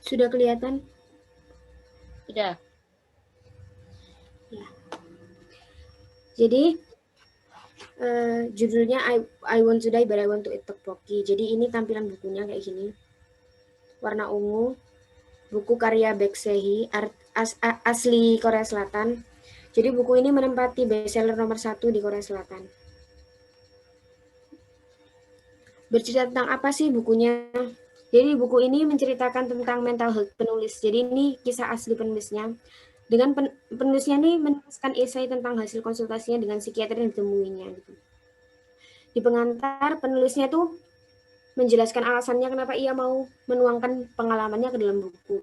Sudah kelihatan? Sudah. Ya. Jadi judulnya I Want to Die But I Want to Eat Tteokbokki. Jadi ini tampilan bukunya kayak gini. Warna ungu. Buku karya Baek Se-hee, asli Korea Selatan. Jadi buku ini menempati bestseller nomor 1 di Korea Selatan. Bercerita tentang apa sih bukunya? Jadi buku ini menceritakan tentang mental health penulis. Jadi ini kisah asli penulisnya. Dengan penulisnya ini menuliskan esai tentang hasil konsultasinya dengan psikiater yang ditemuinya. Gitu. Di pengantar, penulisnya tuh menjelaskan alasannya kenapa ia mau menuangkan pengalamannya ke dalam buku.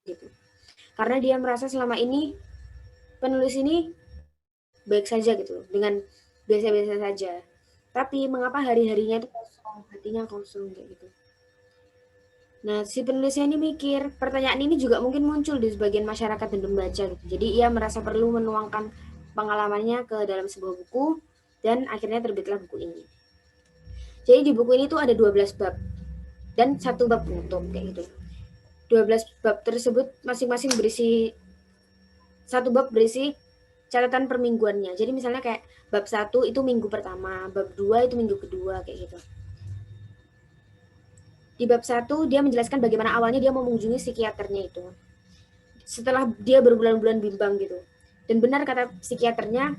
Gitu. Karena dia merasa selama ini penulis ini baik saja gitu, dengan biasa-biasa saja. Tapi mengapa hari-harinya itu kosong, hatinya kosong kayak gitu. Nah, si penulisnya ini mikir, pertanyaan ini juga mungkin muncul di sebagian masyarakat dan pembaca gitu. Jadi ia merasa perlu menuangkan pengalamannya ke dalam sebuah buku dan akhirnya terbitlah buku ini. Jadi di buku ini tuh ada 12 bab dan satu bab penutup kayak gitu. 12 bab tersebut masing-masing berisi satu bab berisi catatan permingguannya. Jadi misalnya kayak bab 1 itu minggu pertama, bab 2 itu minggu kedua kayak gitu. Di bab 1 dia menjelaskan bagaimana awalnya dia mau mengunjungi psikiaternya itu. Setelah dia berbulan-bulan bimbang gitu. Dan benar kata psikiaternya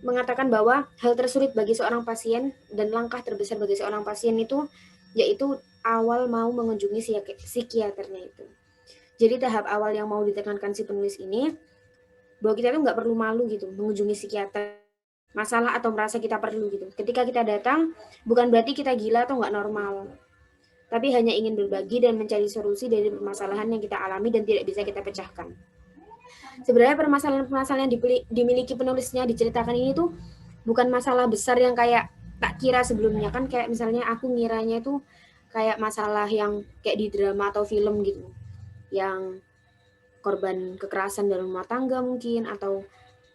mengatakan bahwa hal tersulit bagi seorang pasien dan langkah terbesar bagi seorang pasien itu yaitu awal mau mengunjungi psikiaternya itu. Jadi tahap awal yang mau ditekankan si penulis ini bahwa kita tuh nggak perlu malu gitu mengunjungi psikiater masalah atau merasa kita perlu gitu. Ketika kita datang, bukan berarti kita gila atau nggak normal, tapi hanya ingin berbagi dan mencari solusi dari permasalahan yang kita alami dan tidak bisa kita pecahkan. Sebenarnya permasalahan-permasalahan yang dimiliki penulisnya diceritakan ini tuh bukan masalah besar yang kayak tak kira sebelumnya kan, kayak misalnya aku ngiranya itu kayak masalah yang kayak di drama atau film gitu, yang korban kekerasan dalam rumah tangga mungkin, atau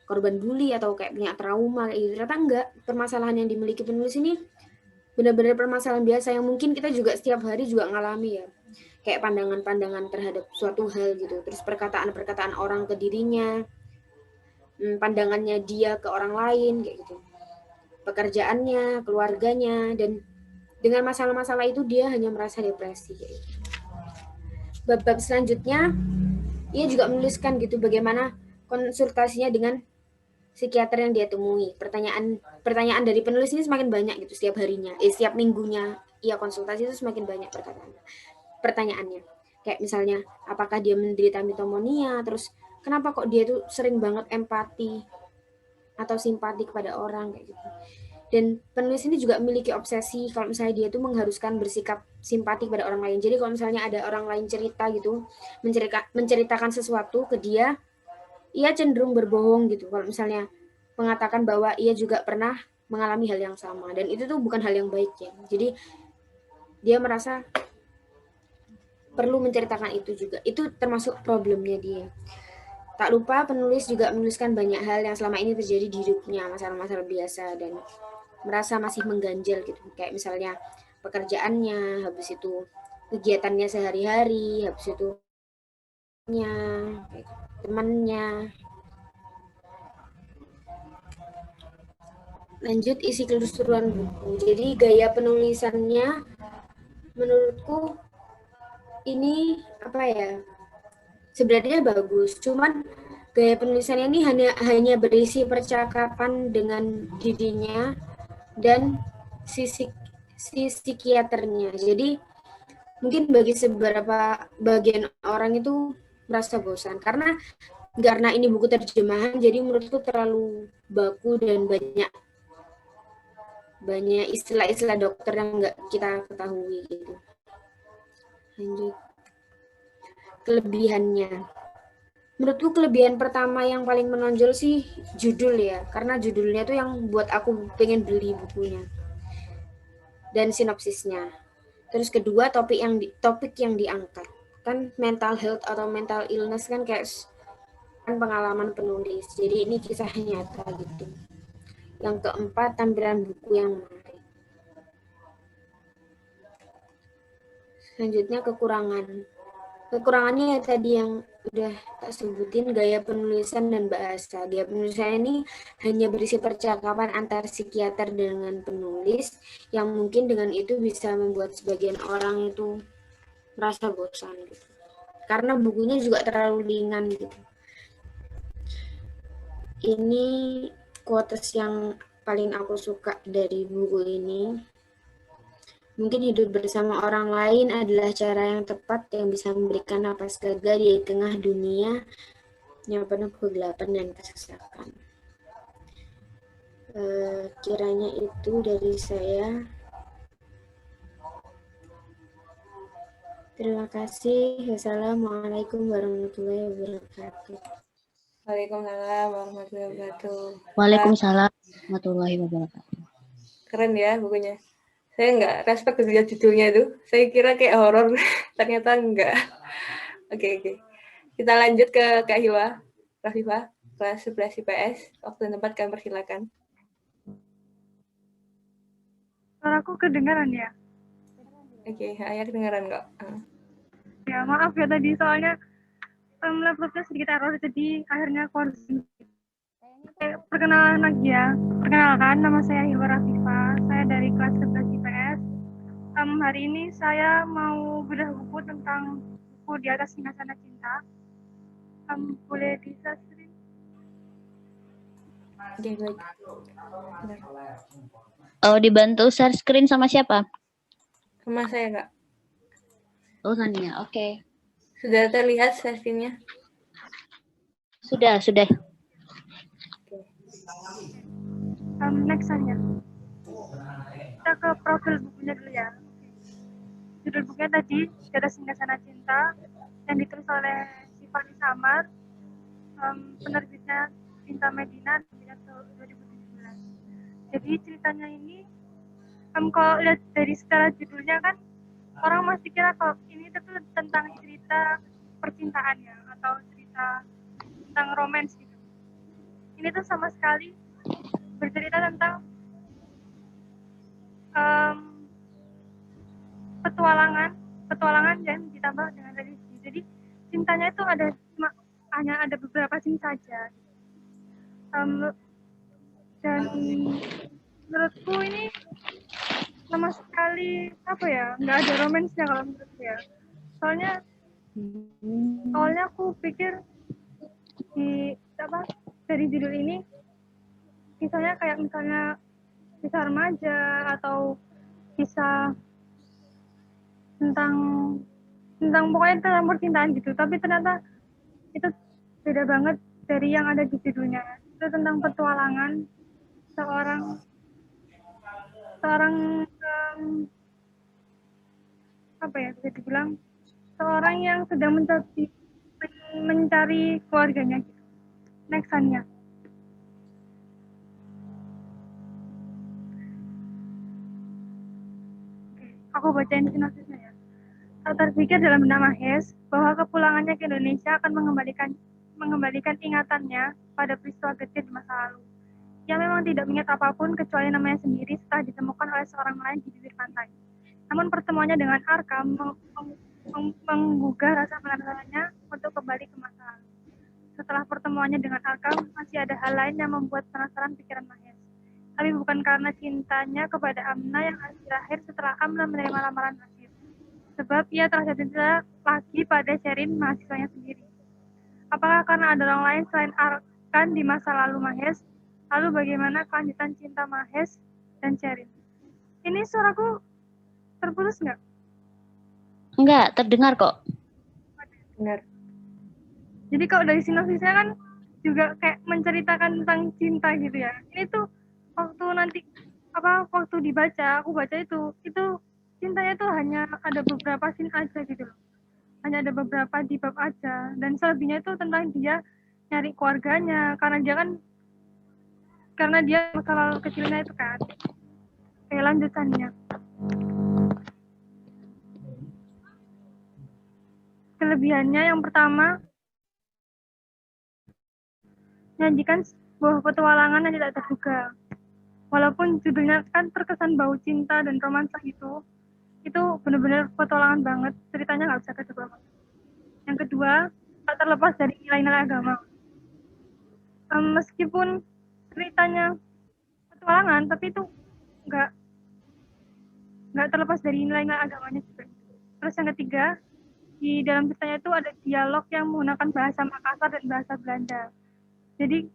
korban bully atau kayak punya trauma gitu. Ternyata enggak, permasalahan yang dimiliki penulis ini benar-benar permasalahan biasa yang mungkin kita juga setiap hari juga ngalami ya, kayak pandangan-pandangan terhadap suatu hal gitu, terus perkataan-perkataan orang ke dirinya, pandangannya dia ke orang lain kayak gitu, pekerjaannya, keluarganya, dan dengan masalah-masalah itu dia hanya merasa depresi kayak gitu. Bab-bab selanjutnya ia juga menuliskan gitu bagaimana konsultasinya dengan psikiater yang dia temui. Pertanyaan dari penulis ini semakin banyak gitu setiap harinya, setiap minggunya ia konsultasi itu semakin banyak pertanyaannya. Kayak misalnya, apakah dia menderita mitomonia, terus kenapa kok dia tuh sering banget empati atau simpati kepada orang kayak gitu. Dan penulis ini juga memiliki obsesi kalau misalnya dia tuh mengharuskan bersikap simpati kepada orang lain. Jadi kalau misalnya ada orang lain cerita gitu, menceritakan sesuatu ke dia, ia cenderung berbohong gitu. Kalau misalnya mengatakan bahwa ia juga pernah mengalami hal yang sama, dan itu tuh bukan hal yang baik ya. Jadi dia merasa perlu menceritakan itu juga. Itu termasuk problemnya dia. Tak lupa penulis juga menuliskan banyak hal yang selama ini terjadi di hidupnya, masalah-masalah biasa dan merasa masih mengganjal gitu. Kayak misalnya pekerjaannya, habis itu kegiatannya sehari-hari, habis itu temannya. Lanjut isi keseluruhan buku. Jadi gaya penulisannya menurutku ini apa ya? Sebenarnya bagus, cuman gaya penulisannya ini hanya berisi percakapan dengan dirinya dan si, si psikiaternya. Jadi mungkin bagi seberapa bagian orang itu merasa bosan karena ini buku terjemahan, jadi menurutku terlalu baku dan banyak banyak istilah-istilah dokter yang nggak kita ketahui gitu. Lanjut kelebihannya. Menurutku kelebihan pertama yang paling menonjol sih judul ya, karena judulnya tuh yang buat aku pengen beli bukunya dan sinopsisnya. Terus kedua topik yang diangkat kan mental health atau mental illness kan kayak kan pengalaman penulis. Jadi ini kisah nyata gitu. Yang keempat tampilan buku yang menarik. Selanjutnya kekurangan. Kekurangannya ya tadi yang udah tak sebutin, gaya penulisan dan bahasa. Gaya penulisan ini hanya berisi percakapan antar psikiater dengan penulis, yang mungkin dengan itu bisa membuat sebagian orang itu merasa bosan gitu. Karena bukunya juga terlalu ringan gitu. Ini quotes yang paling aku suka dari buku ini. Mungkin hidup bersama orang lain adalah cara yang tepat yang bisa memberikan napas lega di tengah dunia yang penuh kegelapan dan kesesakan. Kiranya itu dari saya. Terima kasih. Wassalamualaikum warahmatullahi wabarakatuh. Waalaikumsalam warahmatullahi wabarakatuh. Waalaikumsalam warahmatullahi wabarakatuh. Keren ya bukunya. Saya nggak respect lihat judulnya itu. Saya kira kayak horor, ternyata enggak. Oke. Kita lanjut ke Kak Hiwa. Rafifah, kelas 11 IPS. Waktu dan tempat kami persilakan. Suaraku kedengaran ya? Oke, ayah kedengaran kok. Ya maaf ya tadi soalnya laptopnya sedikit error jadi akhirnya closing. Perkenalan lagi ya. Perkenalkan, nama saya Hilwa Rafifah. Saya dari kelas 11 IPS. Hari ini saya mau bedah buku tentang buku Di Atas Singgasana Cinta. Boleh di-share? Oke, baik. Oh, dibantu share screen sama siapa? Sama saya, Kak. Oh, Sania. Oke. Sudah terlihat screen-nya? Sudah. Next saja. Kita ke profil bukunya dulu ya. Judul bukunya tadi Di Atas Singgasana Cinta yang ditulis oleh Sifani Samar. Penerbitnya Cinta Medina 2017. Jadi ceritanya ini kalau lihat dari secara judulnya kan orang masih kira kalau ini tuh tentang cerita percintaan ya atau cerita tentang romance gitu. Ini tuh sama sekali bercerita tentang petualangan yang ditambah dengan religi. Jadi cintanya itu hanya ada beberapa scene saja. Dan menurutku ini sama sekali nggak ada romansnya kalau menurutku ya. Soalnya awalnya aku pikir dari judul ini kisahnya kayak misalnya kisah remaja atau kisah tentang pokoknya tentang percintaan gitu, tapi ternyata itu beda banget dari yang ada di judulnya. Itu tentang petualangan seorang bisa dibilang seorang yang sedang mencari keluarganya gitu. Next-nya. Aku bacain sinopsisnya ya. Tak terpikir dalam benak Mahes bahwa kepulangannya ke Indonesia akan mengembalikan ingatannya pada peristiwa getir di masa lalu. Ia memang tidak mengingat apapun kecuali namanya sendiri setelah ditemukan oleh seorang lain di bibir pantai. Namun pertemuannya dengan Arka menggugah rasa penasarannya untuk kembali ke masa lalu. Setelah pertemuannya dengan Arka, masih ada hal lain yang membuat penasaran pikiran Mahes. Tapi bukan karena cintanya kepada Amna yang berakhir setelah Amna menerima lamaran Mahes. Sebab ia terasa cinta lagi pada Sherin, mahasiswanya sendiri. Apakah karena ada orang lain selain Arkan di masa lalu Mahes? Lalu bagaimana kelanjutan cinta Mahes dan Sherin? Ini suaraku terputus nggak? Enggak, terdengar kok. Benar. Jadi kalau dari sinopsisnya kan juga kayak menceritakan tentang cinta gitu ya. Ini tuh waktu dibaca, aku baca itu cintanya tuh hanya ada beberapa scene aja gitu loh. Hanya ada beberapa di bab aja, dan selebihnya itu tentang dia nyari keluarganya karena dia masa lalu kecilnya itu kan. Kayak lanjutannya. Kelebihannya yang pertama, menyajikan sebuah petualangan yang tidak terduga. Walaupun judulnya kan terkesan bau cinta dan romansa gitu, itu benar-benar petualangan banget, ceritanya nggak bisa ketebak. Yang kedua, tak terlepas dari nilai-nilai agama. Meskipun ceritanya petualangan, tapi itu nggak terlepas dari nilai-nilai agamanya juga. Terus yang ketiga, di dalam ceritanya itu ada dialog yang menggunakan bahasa Makassar dan bahasa Belanda. Jadi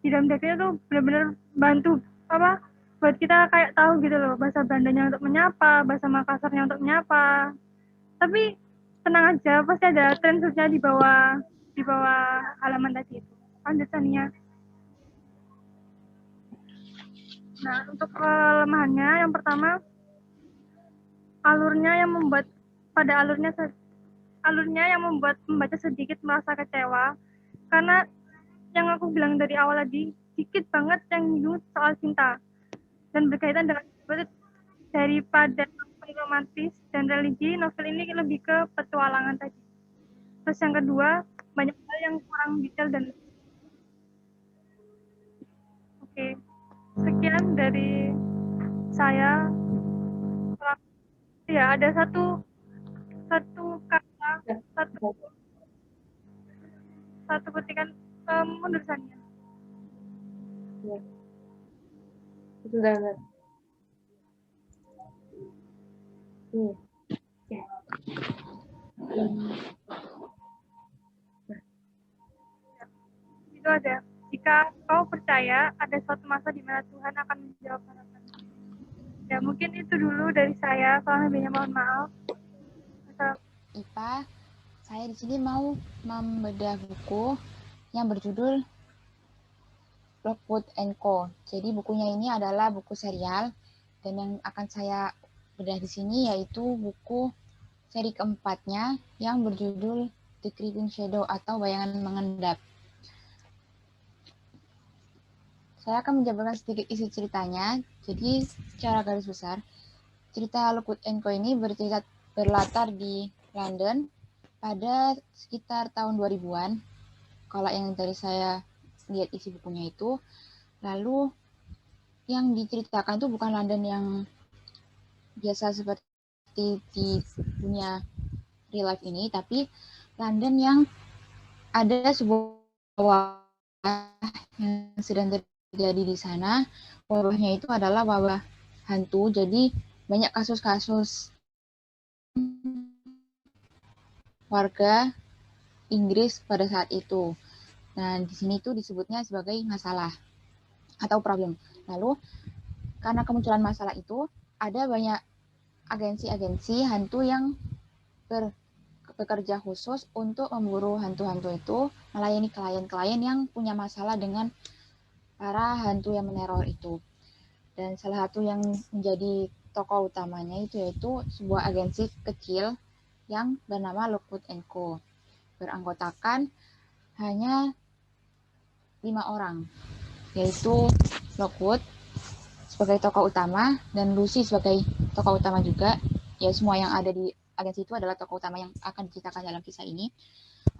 di dalam ceritanya tuh benar-benar bantu apa buat kita kayak tahu gitu loh, bahasa Belandanya untuk menyapa, bahasa Makassarnya untuk menyapa. Tapi tenang aja, pasti ada translate-nya di bawah halaman tadi itu. Lanjut Sania. Nah, untuk kelemahannya yang pertama, alurnya yang membuat yang membuat membaca sedikit merasa kecewa, karena yang aku bilang dari awal tadi, dikit banget yang nyinggung soal cinta dan berkaitan dengan daripada novel romantis dan religi, novel ini lebih ke petualangan tadi. Terus yang kedua, banyak hal yang kurang detail dan oke. Sekian dari saya. Ya, ada satu kata, satu kutikan menulisannya. Ya. Sebentar. Ini. Ya. Itu ada. Jika kau percaya ada suatu masa di mana Tuhan akan menjawab harapan. Ya, mungkin itu dulu dari saya. Kalau lebihnya mohon maaf. IPA, saya di sini mau membedah buku yang berjudul Lockwood & Co. Jadi bukunya ini adalah buku serial, dan yang akan saya bedah di sini yaitu buku seri keempatnya yang berjudul The Creeping Shadow atau Bayangan Mengendap. Saya akan menjabarkan sedikit isi ceritanya. Jadi secara garis besar, cerita Lockwood & Co ini berlatar di London pada sekitar tahun 2000-an. Kalau yang dari saya lihat isi bukunya itu, lalu yang diceritakan itu bukan London yang biasa seperti di dunia real life ini, tapi London yang ada sebuah wabah yang sedang terjadi di sana. Wabahnya itu adalah wabah hantu, jadi banyak kasus-kasus warga Inggris pada saat itu. Nah, di sini tuh disebutnya sebagai masalah atau problem. Lalu, karena kemunculan masalah itu, ada banyak agensi-agensi hantu yang bekerja khusus untuk memburu hantu-hantu itu, melayani klien-klien yang punya masalah dengan para hantu yang meneror itu. Dan salah satu yang menjadi tokoh utamanya itu yaitu sebuah agensi kecil yang bernama Lockwood & Co. Beranggotakan hanya 5 orang, yaitu Lockwood sebagai tokoh utama dan Lucy sebagai tokoh utama juga. Ya, semua yang ada di agensi itu adalah tokoh utama yang akan diceritakan dalam kisah ini.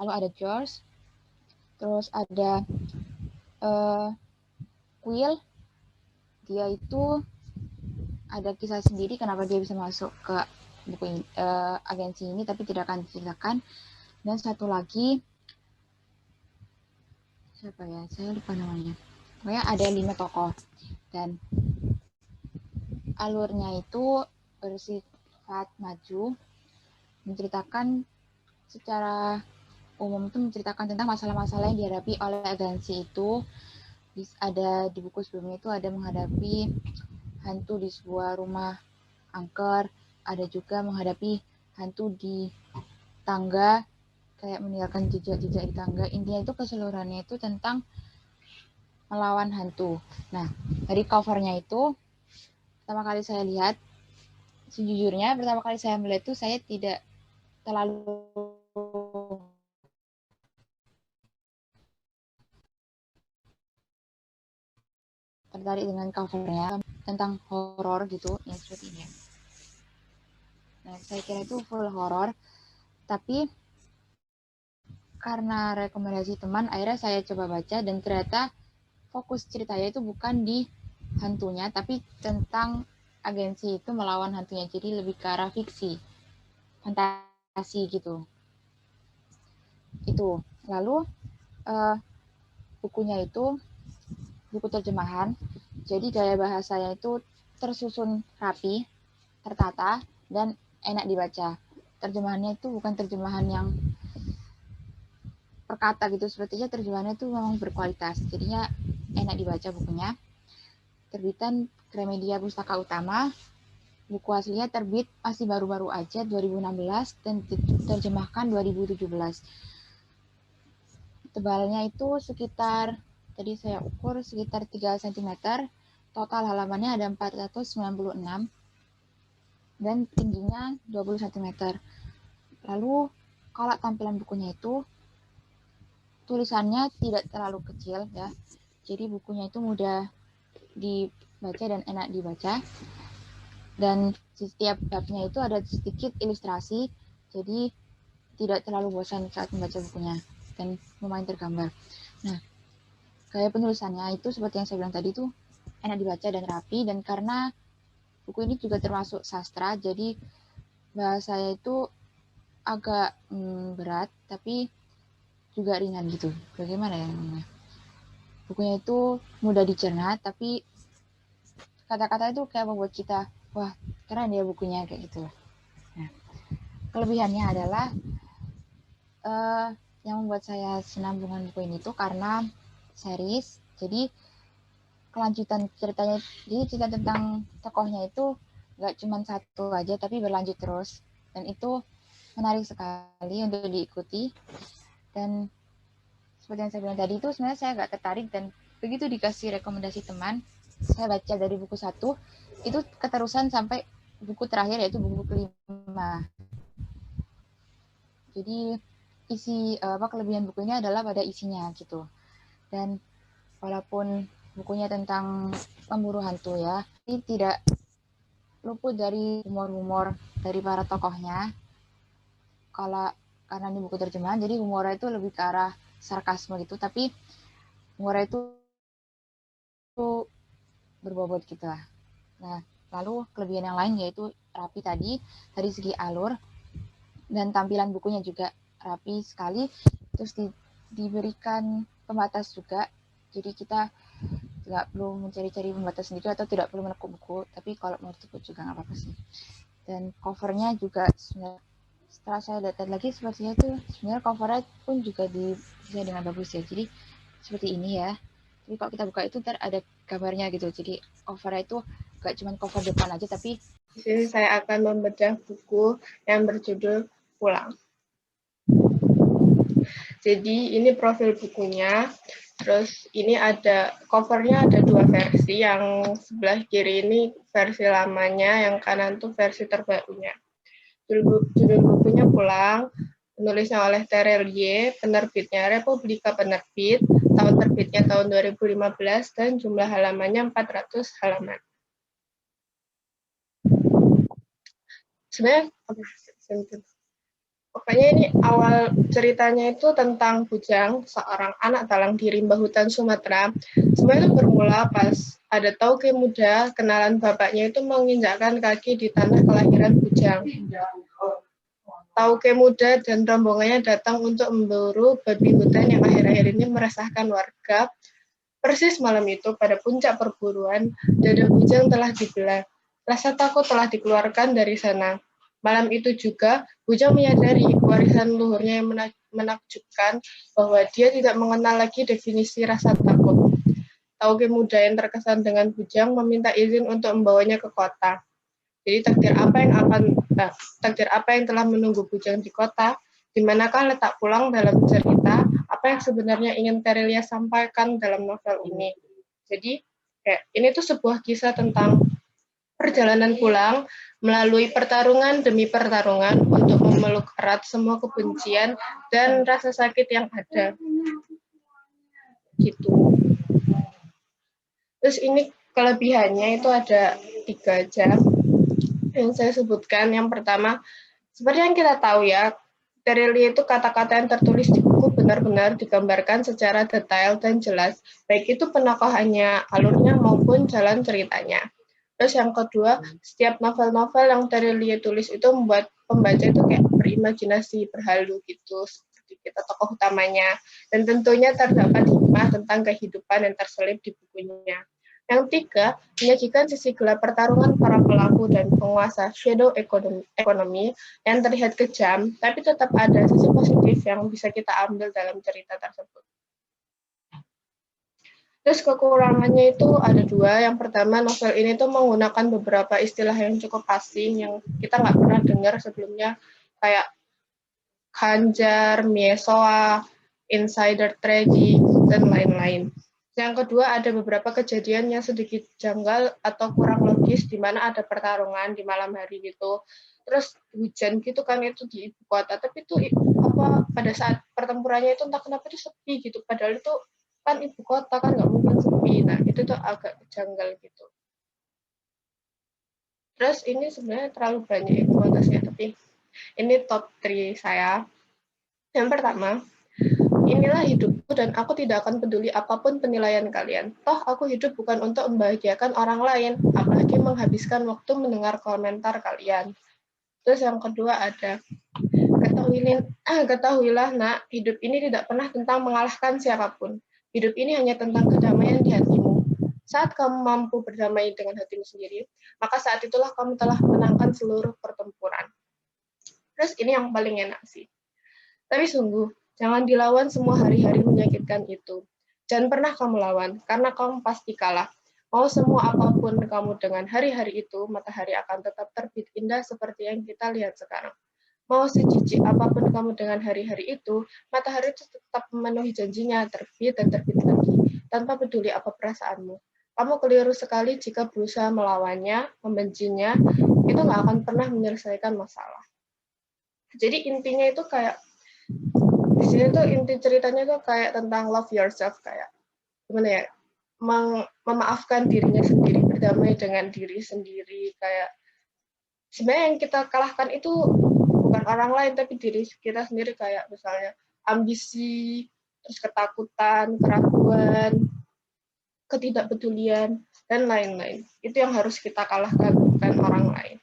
Lalu ada George, terus ada Quill, dia itu ada kisah sendiri kenapa dia bisa masuk ke buku agensi ini, tapi tidak akan diceritakan. Dan satu lagi, siapa ya? Saya lupa namanya. Pokoknya ada 5 tokoh. Dan alurnya itu bersifat maju, menceritakan secara umum itu menceritakan tentang masalah-masalah yang dihadapi oleh agensi itu. Ada di buku sebelumnya itu ada menghadapi hantu di sebuah rumah angker, ada juga menghadapi hantu di tangga, kayak meninggalkan jejak-jejak di tangga. Intinya itu keseluruhannya itu tentang melawan hantu. Nah, dari covernya itu, pertama kali saya lihat, sejujurnya pertama kali saya melihat itu saya tidak terlalu tertarik dengan covernya, tentang horor gitu, ya seperti ini. Nah, saya kira itu full horor, tapi karena rekomendasi teman, akhirnya saya coba baca dan ternyata fokus ceritanya itu bukan di hantunya, tapi tentang agensi itu melawan hantunya, jadi lebih ke arah fiksi, fantasi gitu. Itu. Lalu bukunya itu buku terjemahan, jadi gaya bahasanya itu tersusun rapi, tertata, dan enak dibaca. Terjemahannya itu bukan terjemahan yang perkata gitu, sepertinya terjemahannya itu memang berkualitas, jadinya enak dibaca bukunya. Terbitan Gramedia Pustaka Utama, buku aslinya terbit masih baru-baru aja 2016 dan diterjemahkan 2017. Tebalnya itu sekitar, tadi saya ukur sekitar 3 cm, total halamannya ada 496 dan tingginya 20 cm. Lalu kalau tampilan bukunya itu tulisannya tidak terlalu kecil ya, jadi bukunya itu mudah dibaca dan enak dibaca, dan setiap babnya itu ada sedikit ilustrasi, jadi tidak terlalu bosan saat membaca bukunya dan lumayan tergambar. Nah, gaya penulisannya itu seperti yang saya bilang tadi tuh enak dibaca dan rapi, dan karena buku ini juga termasuk sastra, jadi bahasanya itu agak berat tapi juga ringan gitu. Bagaimana ya namanya? Bukunya itu mudah dicerna, tapi kata-kata itu kayak membuat kita, wah keren ya bukunya, kayak gitu. Nah, kelebihannya adalah yang membuat saya senang dengan buku ini tuh karena series, jadi kelanjutan ceritanya, jadi cerita tentang tokohnya itu nggak cuma satu aja tapi berlanjut terus, dan itu menarik sekali untuk diikuti. Dan seperti yang saya bilang tadi itu sebenarnya saya nggak tertarik, dan begitu dikasih rekomendasi teman, saya baca dari buku 1 itu keterusan sampai buku terakhir, yaitu buku kelima. Jadi kelebihan buku ini adalah pada isinya gitu. Dan walaupun bukunya tentang pemburu hantu ya, ini tidak luput dari humor-humor dari para tokohnya. Karena ini buku terjemahan, jadi humornya itu lebih ke arah sarkasme gitu, tapi humornya itu berbobot gitu lah. Nah, lalu kelebihan yang lain yaitu rapi tadi, dari segi alur, dan tampilan bukunya juga rapi sekali, terus diberikan pembatas juga, jadi kita nggak perlu mencari-cari pembatas sendiri atau tidak perlu menekuk buku, tapi kalau mau tekuk juga nggak apa-apa sih. Dan covernya juga setelah saya lihat lagi sepertinya itu sebenarnya covernya pun juga bisa dengan bagus ya, jadi seperti ini ya. Jadi kalau kita buka itu ntar ada gambarnya gitu, jadi covernya itu nggak cuma cover depan aja, tapi di sini saya akan membedah buku yang berjudul Pulang. Jadi ini profil bukunya. Terus ini ada covernya, ada 2 versi. Yang sebelah kiri ini versi lamanya, yang kanan tuh versi terbarunya. Judul bukunya Pulang, penulisnya oleh Terelie, penerbitnya Republika Penerbit, tahun terbitnya tahun 2015, dan jumlah halamannya 400 halaman. Sebenarnya, pokoknya ini awal ceritanya itu tentang Bujang, seorang anak talang di rimba hutan Sumatera. Semua itu bermula pas ada Tauke muda, kenalan bapaknya itu menginjakkan kaki di tanah kelahiran Bujang. Tauke muda dan rombongannya datang untuk memburu babi hutan yang akhir-akhir ini meresahkan warga. Persis malam itu, pada puncak perburuan, dada Bujang telah dibelah. Rasa takut telah dikeluarkan dari sana. Malam itu juga, Bujang menyadari warisan luhurnya yang menakjubkan, bahwa dia tidak mengenal lagi definisi rasa takut. Tauke muda yang terkesan dengan Bujang meminta izin untuk membawanya ke kota. Jadi takdir apa yang telah menunggu Bujang di kota? Di manakah letak pulang dalam cerita? Apa yang sebenarnya ingin Terelia sampaikan dalam novel ini? Jadi ini tuh sebuah kisah tentang perjalanan pulang melalui pertarungan demi pertarungan untuk memeluk erat semua kebencian dan rasa sakit yang ada. Gitu. Terus ini kelebihannya itu ada 3 aja yang saya sebutkan. Yang pertama, seperti yang kita tahu ya, Terelie itu kata-kata yang tertulis di buku benar-benar digambarkan secara detail dan jelas, baik itu penokohannya, alurnya, maupun jalan ceritanya. Terus yang kedua, setiap novel-novel yang Terelie tulis itu membuat pembaca itu kayak berimajinasi, berhalu gitu, seperti kita tokoh utamanya. Dan tentunya terdapat hikmah tentang kehidupan yang terselip di bukunya. Yang tiga, menyajikan sisi gelap pertarungan para pelaku dan penguasa shadow economy yang terlihat kejam, tapi tetap ada sisi positif yang bisa kita ambil dalam cerita tersebut. Terus kekurangannya itu ada dua. Yang pertama, novel ini tuh menggunakan beberapa istilah yang cukup asing yang kita nggak pernah dengar sebelumnya, kayak Khanjar, Miesoa, insider trading, dan lain-lain. Yang kedua, ada beberapa kejadian yang sedikit janggal atau kurang logis, di mana ada pertarungan di malam hari gitu. Terus hujan gitu kan itu di ibu kota, tapi itu pada saat pertempurannya itu entah kenapa itu sepi gitu, padahal itu kan ibu kota kan nggak mungkin sepi. Nah itu tuh agak janggal gitu. Terus ini sebenarnya terlalu banyak kualitasnya, tapi ini top 3 saya. Yang pertama, inilah hidupku dan aku tidak akan peduli apapun penilaian kalian. Toh aku hidup bukan untuk membahagiakan orang lain, apalagi menghabiskan waktu mendengar komentar kalian. Terus yang kedua ada, ketahuilah nak, hidup ini tidak pernah tentang mengalahkan siapapun. Hidup ini hanya tentang kedamaian di hatimu. Saat kamu mampu berdamai dengan hatimu sendiri, maka saat itulah kamu telah menangkan seluruh pertempuran. Terus ini yang paling enak sih. Tapi sungguh, jangan dilawan semua hari-hari menyakitkan itu. Jangan pernah kamu lawan, karena kamu pasti kalah. Mau semua apapun kamu dengan hari-hari itu, matahari akan tetap terbit indah seperti yang kita lihat sekarang. Mau sejijik apapun kamu dengan hari-hari itu, matahari itu tetap memenuhi janjinya, terbit dan terbit lagi, tanpa peduli apa perasaanmu. Kamu keliru sekali jika berusaha melawannya, membencinya, itu nggak akan pernah menyelesaikan masalah. Jadi intinya itu kayak, di sini tuh inti ceritanya tuh kayak tentang love yourself, kayak gimana ya, memaafkan dirinya sendiri, berdamai dengan diri sendiri, kayak sebenarnya yang kita kalahkan itu bukan orang lain tapi diri kita sendiri, kayak misalnya ambisi, terus ketakutan, keraguan, ketidakpedulian, dan lain-lain. Itu yang harus kita kalahkan, bukan orang lain.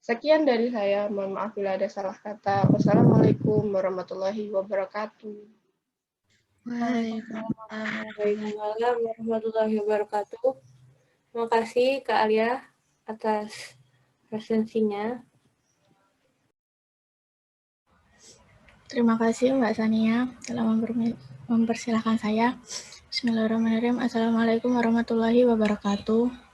Sekian dari saya, mohon maaf bila ada salah kata. Wassalamualaikum warahmatullahi wabarakatuh. Waalaikumsalam warahmatullahi wabarakatuh. Terima kasih Kak Alia atas presensinya. Terima kasih Mbak Sania telah mempersilahkan saya. Bismillahirrahmanirrahim. Assalamualaikum warahmatullahi wabarakatuh.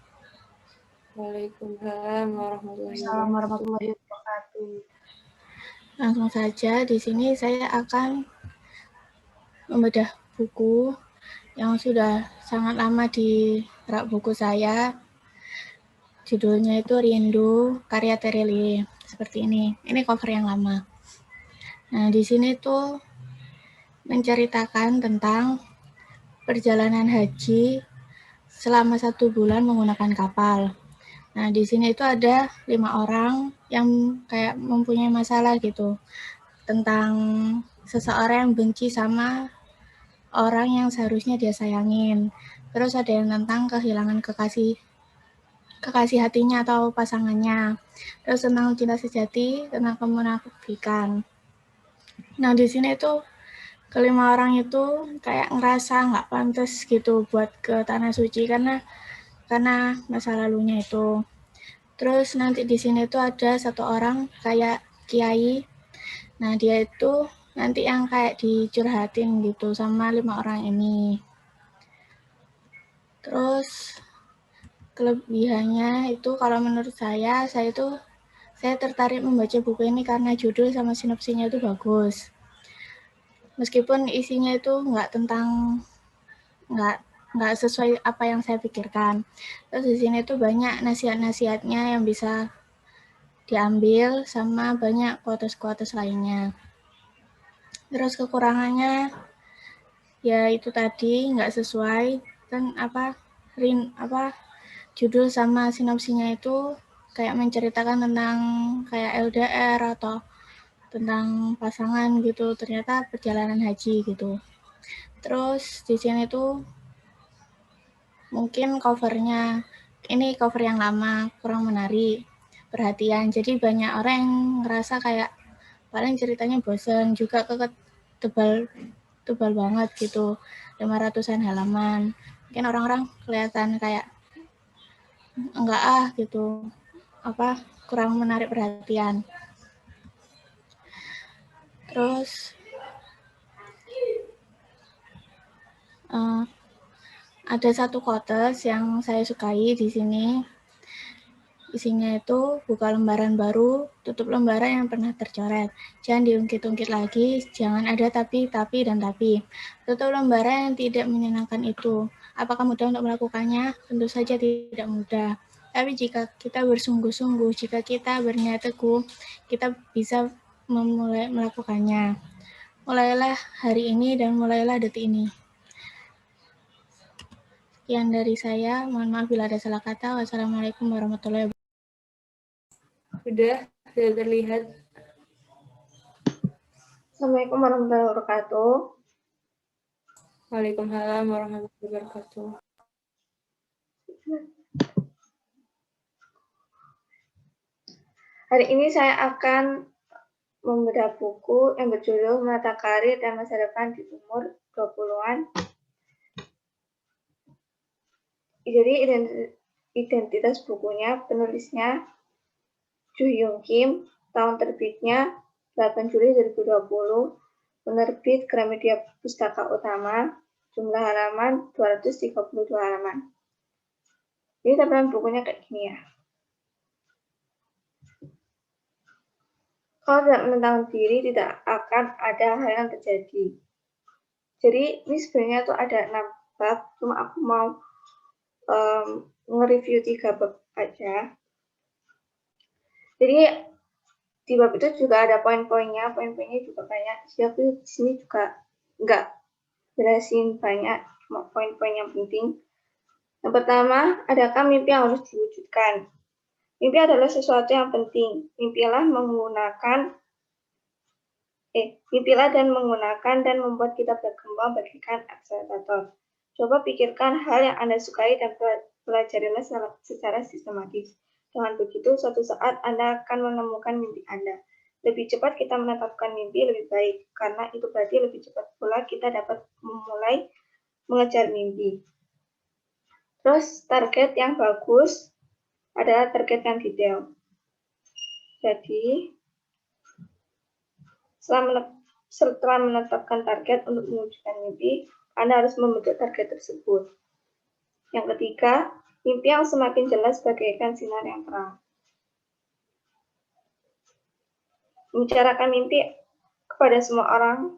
Waalaikumsalam warahmatullahi wabarakatuh. Langsung saja, di sini saya akan membedah buku yang sudah sangat lama di rak buku saya. Judulnya itu Rindu, karya Terelie. Seperti ini. Ini cover yang lama. Nah, di sini tuh menceritakan tentang perjalanan haji selama 1 bulan menggunakan kapal. Nah, di sini itu ada 5 orang yang kayak mempunyai masalah gitu tentang seseorang yang benci sama orang yang seharusnya dia sayangin. Terus ada yang tentang kehilangan kekasih hatinya atau pasangannya. Terus tentang cinta sejati, tentang kemunafikan. Nah, di sini tuh kelima orang itu kayak ngerasa nggak pantas gitu buat ke Tanah Suci karena masa lalunya itu. Terus nanti di sini tuh ada 1 orang kayak kiai. Nah, dia itu nanti yang kayak dicurhatin gitu sama 5 orang ini. Terus kelebihannya itu kalau menurut saya tertarik membaca buku ini karena judul sama sinopsinya itu bagus. Meskipun isinya itu nggak sesuai apa yang saya pikirkan. Terus di sini tuh banyak nasihat-nasihatnya yang bisa diambil sama banyak quotes-quotes lainnya. Terus kekurangannya ya itu tadi nggak sesuai dan judul sama sinopsinya itu kayak menceritakan tentang kayak LDR atau tentang pasangan gitu, ternyata perjalanan haji gitu. Terus di sini tuh mungkin covernya ini cover yang lama, kurang menarik perhatian. Jadi banyak orang yang ngerasa kayak paling ceritanya bosan, juga tebal banget gitu, 500-an halaman. Mungkin orang-orang kelihatan kayak enggak gitu, kurang menarik perhatian. Terus ada satu quotes yang saya sukai di sini. Isinya itu, buka lembaran baru, tutup lembaran yang pernah tercoret. Jangan diungkit-ungkit lagi, jangan ada tapi, dan tapi. Tutup lembaran yang tidak menyenangkan itu. Apakah mudah untuk melakukannya? Tentu saja tidak mudah. Tapi jika kita bersungguh-sungguh, jika kita berniat teguh, kita bisa memulai melakukannya. Mulailah hari ini dan mulailah detik ini. Sekian dari saya. Mohon maaf bila ada salah kata. Wassalamualaikum warahmatullahi wabarakatuh. Sudah terlihat. Assalamualaikum warahmatullahi wabarakatuh. Waalaikumsalam warahmatullahi wabarakatuh. Hari ini saya akan membedah buku yang berjudul Menata Karir dan Masa Depan di Umur 20-an. Jadi identitas bukunya, penulisnya Ju Yung Kim, tahun terbitnya 8 Juli 2020, penerbit Gramedia Pustaka Utama, jumlah halaman 232 halaman. Jadi tampilan bukunya kayak gini ya. Kalau tidak menentang diri, tidak akan ada hal yang terjadi. Jadi ini sebenarnya tuh ada 6 bab, cuma aku mau nge-review 3 bab aja. Jadi di bab itu juga ada poin-poinnya juga banyak. Jadi aku di sini juga nggak jelasin banyak, cuma poin-poin yang penting. Yang pertama, adakah mimpi yang harus diwujudkan? Mimpi adalah sesuatu yang penting. Mimpilah dan menggunakan dan membuat kita berkembang bagaikan akselerator. Coba pikirkan hal yang Anda sukai dan pelajarilah secara sistematis. Dengan begitu, suatu saat Anda akan menemukan mimpi Anda. Lebih cepat kita menetapkan mimpi, lebih baik. Karena itu berarti lebih cepat pula kita dapat memulai mengejar mimpi. Terus, target yang bagus adalah target yang detail. Jadi, setelah menetapkan target untuk mewujudkan mimpi, Anda harus membentuk target tersebut. Yang ketiga, mimpi yang semakin jelas bagaikan sinar yang terang. Membicarakan mimpi kepada semua orang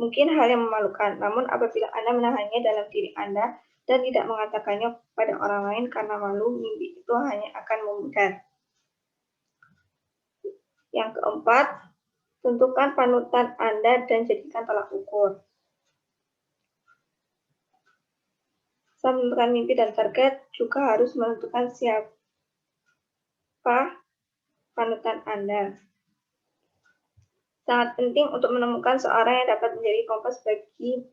mungkin hal yang memalukan, namun apabila Anda menahannya dalam diri Anda dan tidak mengatakannya pada orang lain karena malu, mimpi itu hanya akan memudar. Yang keempat, tentukan panutan Anda dan jadikan tolak ukur. Saat menentukan mimpi dan target, juga harus menentukan siapa panutan Anda. Sangat penting untuk menemukan seorang yang dapat menjadi kompas bagi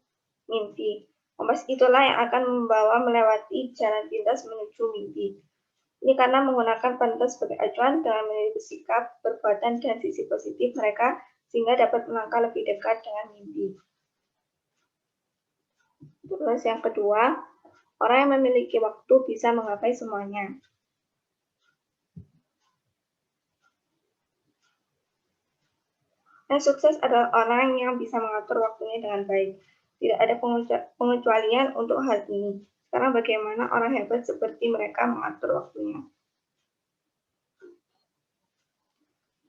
mimpi. Kompas itulah yang akan membawa melewati jalan pintas menuju mimpi. Ini karena menggunakan panutan sebagai acuan dengan menjadi sikap, perbuatan, dan sisi positif mereka sehingga dapat melangkah lebih dekat dengan mimpi. Terus yang kedua, orang yang memiliki waktu bisa menggapai semuanya. Yang sukses adalah orang yang bisa mengatur waktunya dengan baik. Tidak ada pengecualian untuk hal ini. Sekarang bagaimana orang hebat seperti mereka mengatur waktunya?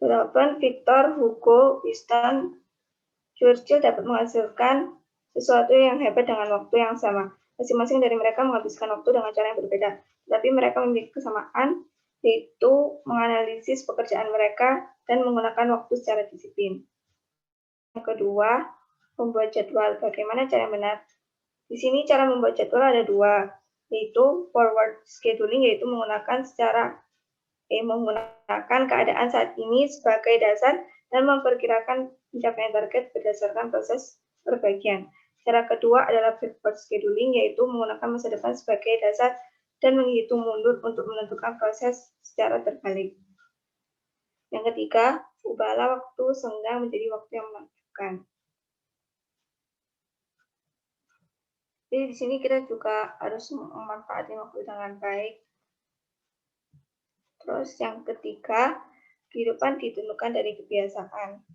Jawaban Victor Hugo, Winston Churchill dapat menghasilkan sesuatu yang hebat dengan waktu yang sama. Masing-masing dari mereka menghabiskan waktu dengan cara yang berbeda. Tetapi mereka memiliki kesamaan, yaitu menganalisis pekerjaan mereka dan menggunakan waktu secara disiplin. Yang kedua, membuat jadwal. Bagaimana cara yang benar? Di sini cara membuat jadwal ada 2, yaitu forward scheduling, yaitu menggunakan keadaan saat ini sebagai dasar dan memperkirakan pencapaian target berdasarkan proses perbagian. Cara kedua adalah backward scheduling, yaitu menggunakan masa depan sebagai dasar dan menghitung mundur untuk menentukan proses secara terbalik. Yang ketiga, ubahlah waktu senggang menjadi waktu yang menakjubkan. Jadi di sini kita juga harus memanfaatkan waktu dengan baik. Terus yang ketiga, kehidupan ditentukan dari kebiasaan.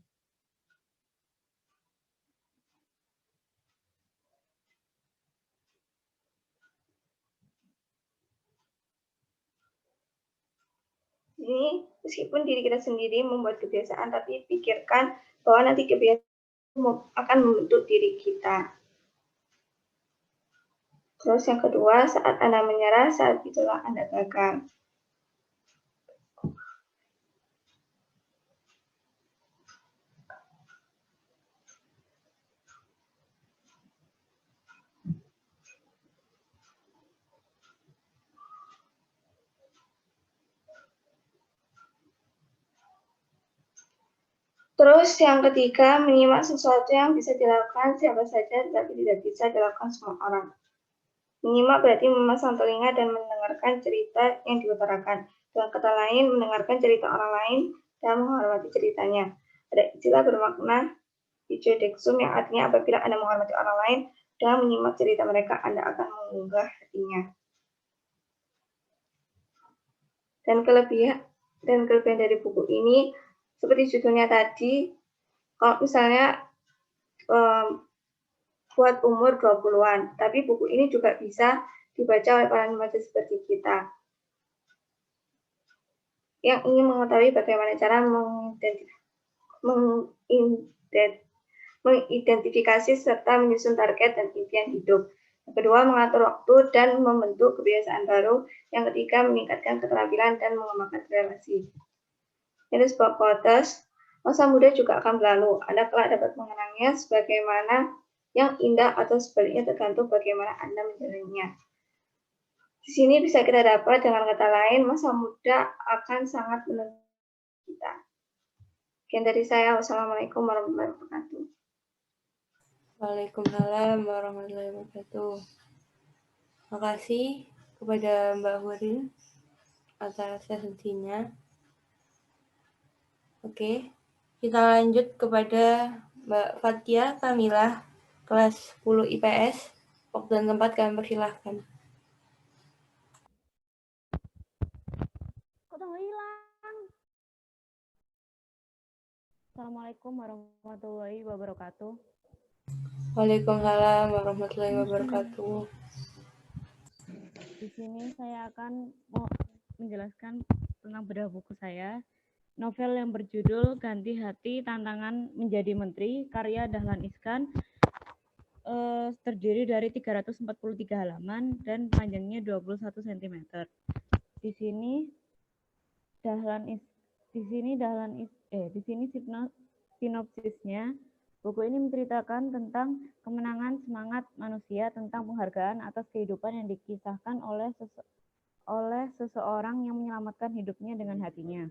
Ini meskipun diri kita sendiri membuat kebiasaan, tapi pikirkan bahwa nanti kebiasaan akan membentuk diri kita. Terus yang kedua, saat Anda menyerah, saat itulah Anda gagal. Terus yang ketiga, menyimak sesuatu yang bisa dilakukan siapa saja, tapi tidak bisa dilakukan semua orang. Menyimak berarti memasang telinga dan mendengarkan cerita yang diutarakan. Dengan kata lain, mendengarkan cerita orang lain dan menghormati ceritanya. Ada istilah bermakna ijodexum yang artinya apabila Anda menghormati orang lain dan menyimak cerita mereka, Anda akan mengunggah hatinya. Dan kelebihan dari buku ini, seperti judulnya tadi, kalau misalnya buat umur 20-an, tapi buku ini juga bisa dibaca oleh para remaja seperti kita yang ingin mengetahui bagaimana cara mengidentifikasi serta menyusun target dan impian hidup. Yang kedua, mengatur waktu dan membentuk kebiasaan baru. Yang ketiga, meningkatkan keterampilan dan mengembangkan relasi. Ini sebuah quotes, masa muda juga akan berlalu. Anda kelak dapat mengenangnya sebagaimana yang indah atau sebaliknya tergantung bagaimana Anda menjalaninya. Di sini bisa kita dapat dengan kata lain, masa muda akan sangat menentukan kita. Sekian dari saya. Wassalamualaikum warahmatullahi wabarakatuh. Waalaikumsalam warahmatullahi wabarakatuh. Terima kasih kepada Mbak Huril atas sesinya. Oke, kita lanjut kepada Mbak Fatia Kamilah, kelas 10 IPS. Waktu dan tempat kami persilahkan. Kok tanggal hilang? Assalamualaikum warahmatullahi wabarakatuh. Waalaikumsalam warahmatullahi wabarakatuh. Di sini saya akan menjelaskan tentang bedah buku saya. Novel yang berjudul Ganti Hati Tantangan Menjadi Menteri, karya Dahlan Iskan, terdiri dari 343 halaman dan panjangnya 21 cm. Di sini sinopsisnya. Buku ini menceritakan tentang kemenangan semangat manusia, tentang penghargaan atas kehidupan yang dikisahkan oleh seseorang yang menyelamatkan hidupnya dengan hatinya,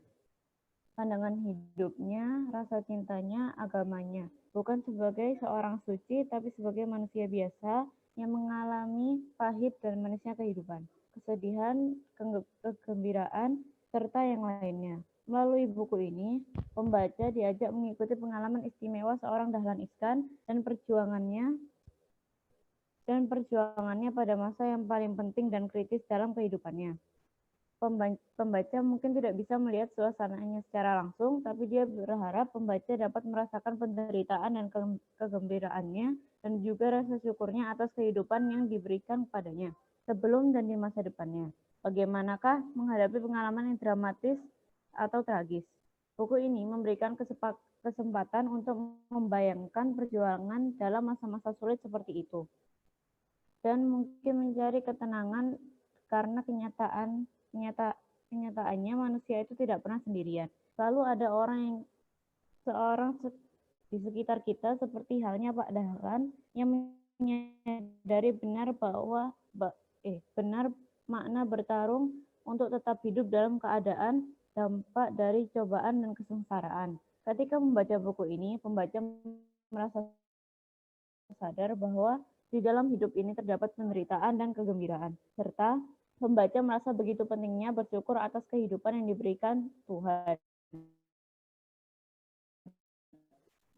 pandangan hidupnya, rasa cintanya, agamanya, bukan sebagai seorang suci, tapi sebagai manusia biasa yang mengalami pahit dan manisnya kehidupan, kesedihan, kegembiraan, serta yang lainnya. Melalui buku ini, pembaca diajak mengikuti pengalaman istimewa seorang Dahlan Iskan dan perjuangannya pada masa yang paling penting dan kritis dalam kehidupannya. Pembaca mungkin tidak bisa melihat suasananya secara langsung, tapi dia berharap pembaca dapat merasakan penderitaan dan kegembiraannya, dan juga rasa syukurnya atas kehidupan yang diberikan kepadanya, sebelum dan di masa depannya. Bagaimanakah menghadapi pengalaman yang dramatis atau tragis? Buku ini memberikan kesempatan untuk membayangkan perjuangan dalam masa-masa sulit seperti itu, dan mungkin mencari ketenangan karena kenyataannya manusia itu tidak pernah sendirian. Selalu ada seorang di sekitar kita, seperti halnya Pak Dahlan, yang menyadari benar makna bertarung untuk tetap hidup dalam keadaan dampak dari cobaan dan kesengsaraan. Ketika membaca buku ini, pembaca merasa sadar bahwa di dalam hidup ini terdapat penderitaan dan kegembiraan, serta pembaca merasa begitu pentingnya bersyukur atas kehidupan yang diberikan Tuhan.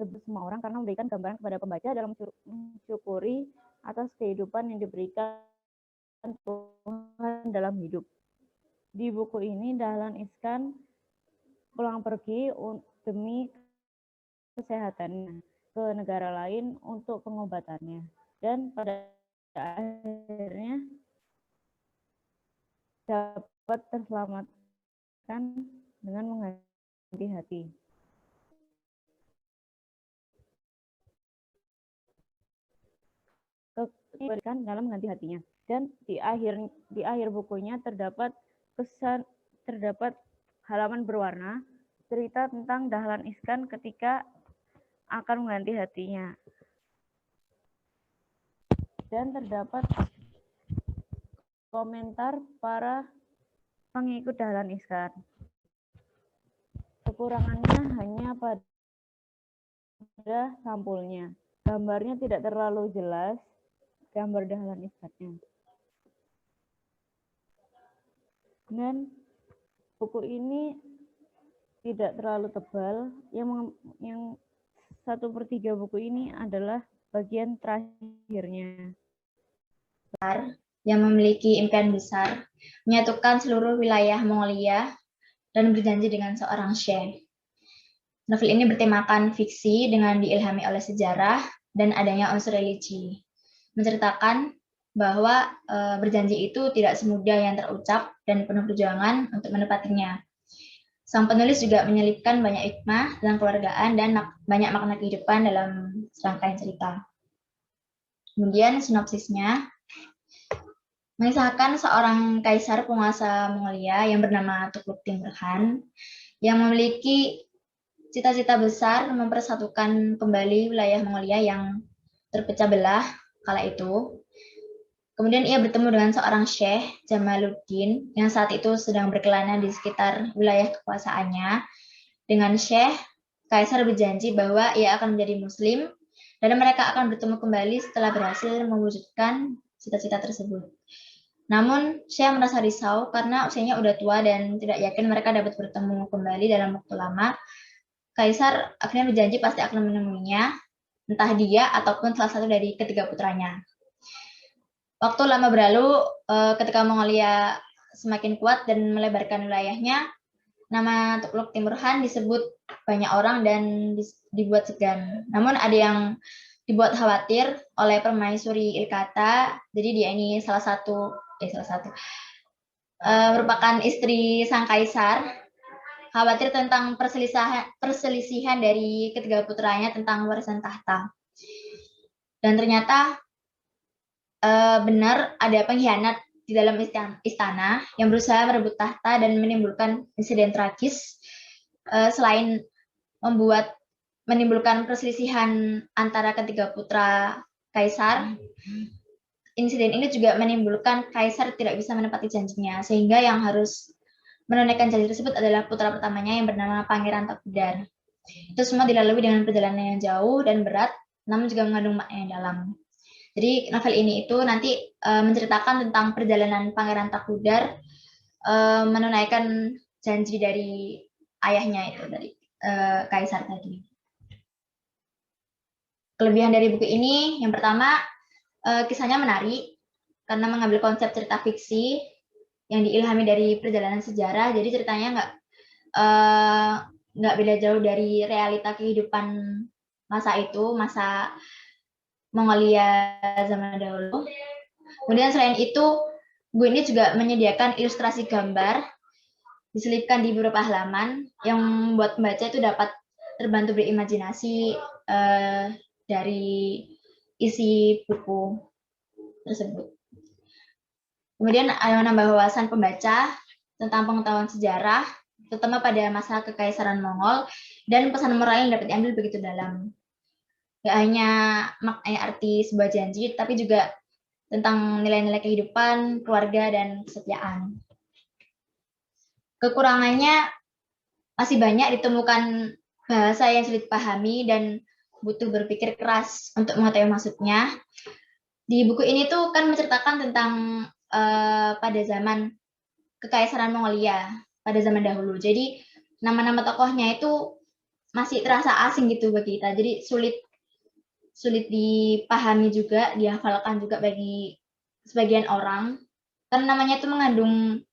Semua orang karena memberikan gambaran kepada pembaca dalam mensyukuri atas kehidupan yang diberikan Tuhan dalam hidup. Di buku ini Dahlan Iskan pulang pergi demi kesehatannya ke negara lain untuk pengobatannya, dan pada akhirnya dapat terselamatkan dengan mengganti hati. Diberikan dalam mengganti hatinya, dan di akhir bukunya terdapat halaman berwarna cerita tentang Dahlan Iskan ketika akan mengganti hatinya, dan terdapat komentar para pengikut Dahlan Iskan. Kekurangannya hanya pada sampulnya, gambarnya tidak terlalu jelas, gambar Dahlan Iskannya. Dan buku ini tidak terlalu tebal. Yang 1/3 buku ini adalah bagian terakhirnya. Yang memiliki impian besar, menyatukan seluruh wilayah Mongolia dan berjanji dengan seorang syekh. Novel ini bertemakan fiksi dengan diilhami oleh sejarah dan adanya unsur religi. Menceritakan bahwa berjanji itu tidak semudah yang terucap dan penuh perjuangan untuk menepatinya. Sang penulis juga menyelipkan banyak hikmah dalam keluargaan dan banyak makna kehidupan dalam serangkaian cerita. Kemudian sinopsisnya mengisahkan seorang kaisar penguasa Mongolia yang bernama Tukuluk Timurkhan yang memiliki cita-cita besar mempersatukan kembali wilayah Mongolia yang terpecah belah kala itu. Kemudian ia bertemu dengan seorang syekh, Jamaluddin, yang saat itu sedang berkelana di sekitar wilayah kekuasaannya. Dengan syekh, kaisar berjanji bahwa ia akan menjadi muslim dan mereka akan bertemu kembali setelah berhasil mewujudkan cita-cita tersebut. Namun, syekh merasa risau karena usianya udah tua dan tidak yakin mereka dapat bertemu kembali dalam waktu lama. Kaisar akhirnya berjanji pasti akan menemuinya, entah dia ataupun salah satu dari ketiga putranya. Waktu lama berlalu, ketika Mongolia semakin kuat dan melebarkan wilayahnya, nama Tukuluk Timurkhan disebut banyak orang dan dibuat segan. Namun ada yang dibuat khawatir oleh permaisuri Ilkata, jadi dia ini merupakan istri sang kaisar, khawatir tentang perselisihan dari ketiga putranya tentang warisan tahta. Dan ternyata benar ada pengkhianat di dalam istana yang berusaha merebut tahta dan menimbulkan insiden tragis. Selain menimbulkan perselisihan antara ketiga putra kaisar, insiden ini juga menimbulkan kaisar tidak bisa menepati janjinya, sehingga yang harus menunaikan janji tersebut adalah putra pertamanya yang bernama Pangeran Takudar. Itu semua dilalui dengan perjalanan yang jauh dan berat, namun juga mengandung makna yang dalam. Jadi novel ini itu nanti menceritakan tentang perjalanan Pangeran Takudar menunaikan janji dari ayahnya itu, dari kaisar tadi. Kelebihan dari buku ini, yang pertama, kisahnya menarik karena mengambil konsep cerita fiksi yang diilhami dari perjalanan sejarah. Jadi ceritanya nggak beda jauh dari realita kehidupan masa itu, masa Mongolia zaman dahulu. Kemudian selain itu, buku ini juga menyediakan ilustrasi gambar diselipkan di beberapa halaman yang membuat pembaca itu dapat terbantu berimajinasi dari isi buku tersebut. Kemudian ada menambah wawasan pembaca tentang pengetahuan sejarah, terutama pada masa kekaisaran Mongol, dan pesan moral yang dapat diambil begitu dalam. Gak hanya maknanya arti sebuah janji, tapi juga tentang nilai-nilai kehidupan, keluarga, dan kesetiaan. Kekurangannya masih banyak ditemukan bahasa yang sulit dipahami dan butuh berpikir keras untuk mengetahui maksudnya. Di buku ini tuh kan menceritakan tentang pada zaman Kekaisaran Mongolia pada zaman dahulu. Jadi nama-nama tokohnya itu masih terasa asing gitu bagi kita. Jadi sulit dipahami juga, dihafalkan juga bagi sebagian orang. Karena namanya itu mengandung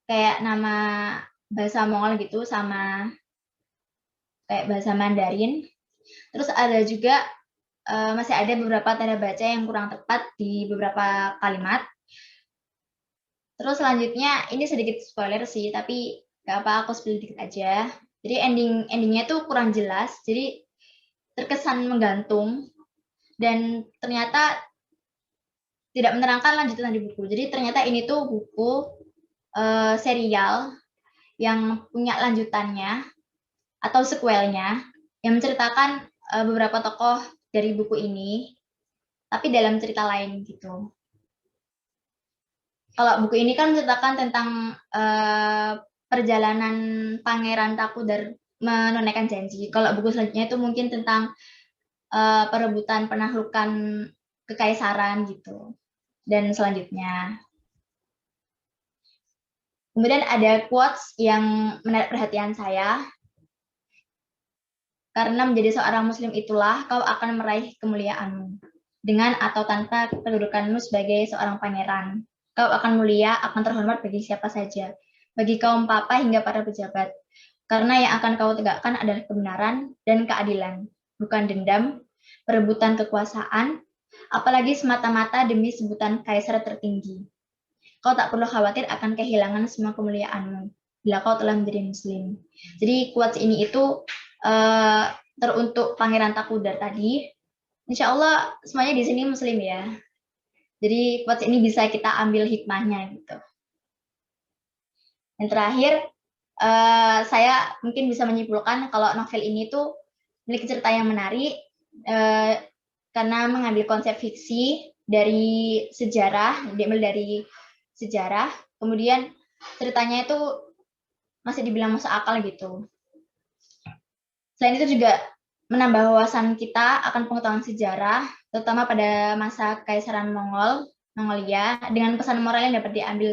kayak nama bahasa Mongol gitu sama kayak bahasa Mandarin. Terus ada juga masih ada beberapa tanda baca yang kurang tepat di beberapa kalimat. Terus selanjutnya ini sedikit spoiler sih, tapi gak apa, aku spill dikit aja. Jadi endingnya tuh kurang jelas, jadi terkesan menggantung dan ternyata tidak menerangkan lanjutan di buku. Jadi ternyata ini tuh buku serial yang punya lanjutannya atau sequelnya yang menceritakan beberapa tokoh dari buku ini, tapi dalam cerita lain gitu. Kalau buku ini kan menceritakan tentang perjalanan Pangeran Takudar menunaikan janji. Kalau buku selanjutnya itu mungkin tentang perebutan penaklukan kekaisaran gitu. Dan selanjutnya. Kemudian ada quotes yang menarik perhatian saya. Karena menjadi seorang muslim itulah kau akan meraih kemuliaanmu. Dengan atau tanpa kedudukanmu sebagai seorang pangeran. Kau akan mulia, akan terhormat bagi siapa saja. Bagi kaum papa hingga para pejabat. Karena yang akan kau tegakkan adalah kebenaran dan keadilan. Bukan dendam, perebutan kekuasaan, apalagi semata-mata demi sebutan kaisar tertinggi. Kau tak perlu khawatir akan kehilangan semua kemuliaanmu bila kau telah menjadi muslim. Jadi quotes ini itu teruntuk Pangeran Takudar tadi. Insya Allah semuanya di sini muslim ya. Jadi quotes ini bisa kita ambil hikmahnya gitu. Yang terakhir, saya mungkin bisa menyimpulkan kalau novel ini tuh memiliki cerita yang menarik karena mengambil konsep fiksi dari sejarah, diambil dari sejarah, kemudian ceritanya itu masih dibilang masuk akal gitu. Selain itu juga menambah wawasan kita akan pengetahuan sejarah, terutama pada masa Kekaisaran Mongolia, dengan pesan moral yang dapat diambil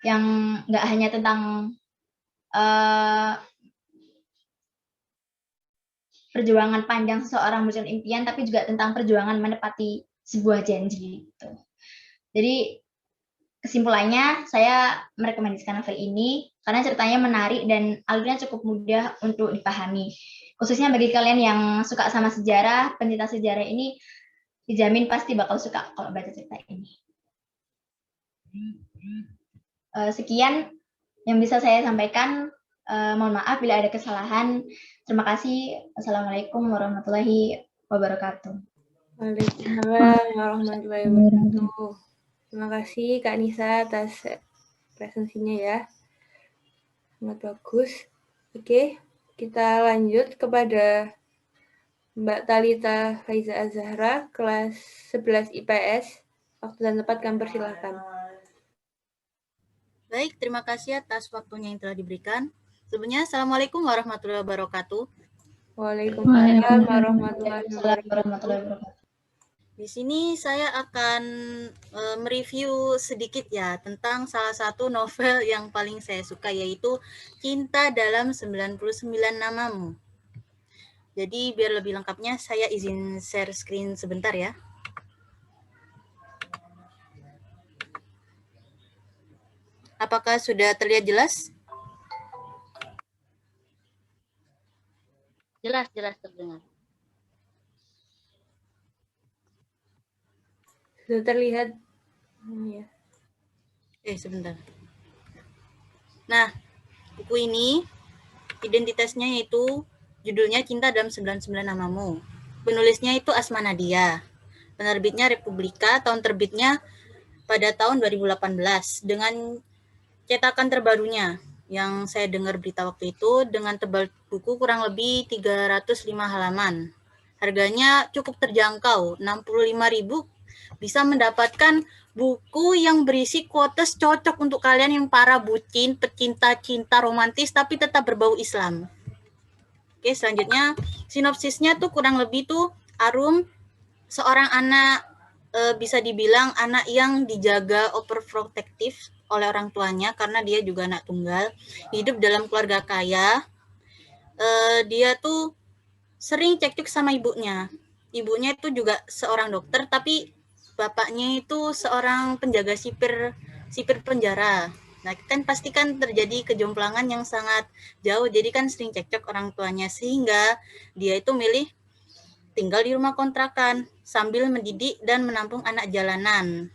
yang nggak hanya tentang perjuangan panjang seseorang mencari impian, tapi juga tentang perjuangan menepati sebuah janji. Gitu. Jadi kesimpulannya, saya merekomendasikan novel ini karena ceritanya menarik dan alurnya cukup mudah untuk dipahami. Khususnya bagi kalian yang suka sama sejarah, pencinta sejarah ini dijamin pasti bakal suka kalau baca cerita ini. Sekian yang bisa saya sampaikan. Mohon maaf bila ada kesalahan. Terima kasih. Assalamualaikum warahmatullahi wabarakatuh. Waalaikumsalam warahmatullahi wabarakatuh. Terima kasih Kak Nisa atas presensinya ya. Sangat bagus. Oke, kita lanjut kepada Mbak Talita Faiza Azhara, kelas 11 IPS. Waktu dan tempat kami persilahkan. Baik, terima kasih atas waktunya yang telah diberikan. Sebelumnya, Assalamualaikum warahmatullahi wabarakatuh. Waalaikumsalam warahmatullahi wabarakatuh. Di sini saya akan mereview sedikit ya tentang salah satu novel yang paling saya suka, yaitu Cinta dalam 99 Namamu. Jadi biar lebih lengkapnya saya izin share screen sebentar ya. Apakah sudah terlihat jelas? Jelas terdengar. Sudah terlihat. Ya. Sebentar. Nah, buku ini identitasnya yaitu judulnya Cinta dalam 99 Namamu. Penulisnya itu Asma Nadia. Penerbitnya Republika, tahun terbitnya pada tahun 2018 dengan cetakan terbarunya yang saya dengar berita waktu itu dengan tebal buku kurang lebih 305 halaman. Harganya cukup terjangkau, 65.000 bisa mendapatkan buku yang berisi quotes cocok untuk kalian yang para bucin, pecinta cinta romantis tapi tetap berbau Islam. Oke, selanjutnya sinopsisnya tuh kurang lebih tuh Arum seorang anak bisa dibilang anak yang dijaga overprotective oleh orang tuanya karena dia juga anak tunggal, hidup dalam keluarga kaya. Dia tuh sering cekcok sama ibunya. Ibunya itu juga seorang dokter, tapi bapaknya itu seorang penjaga sipir penjara. Nah, kan pasti kan terjadi kejomplangan yang sangat jauh, jadi kan sering cekcok orang tuanya, sehingga dia itu milih tinggal di rumah kontrakan sambil mendidik dan menampung anak jalanan.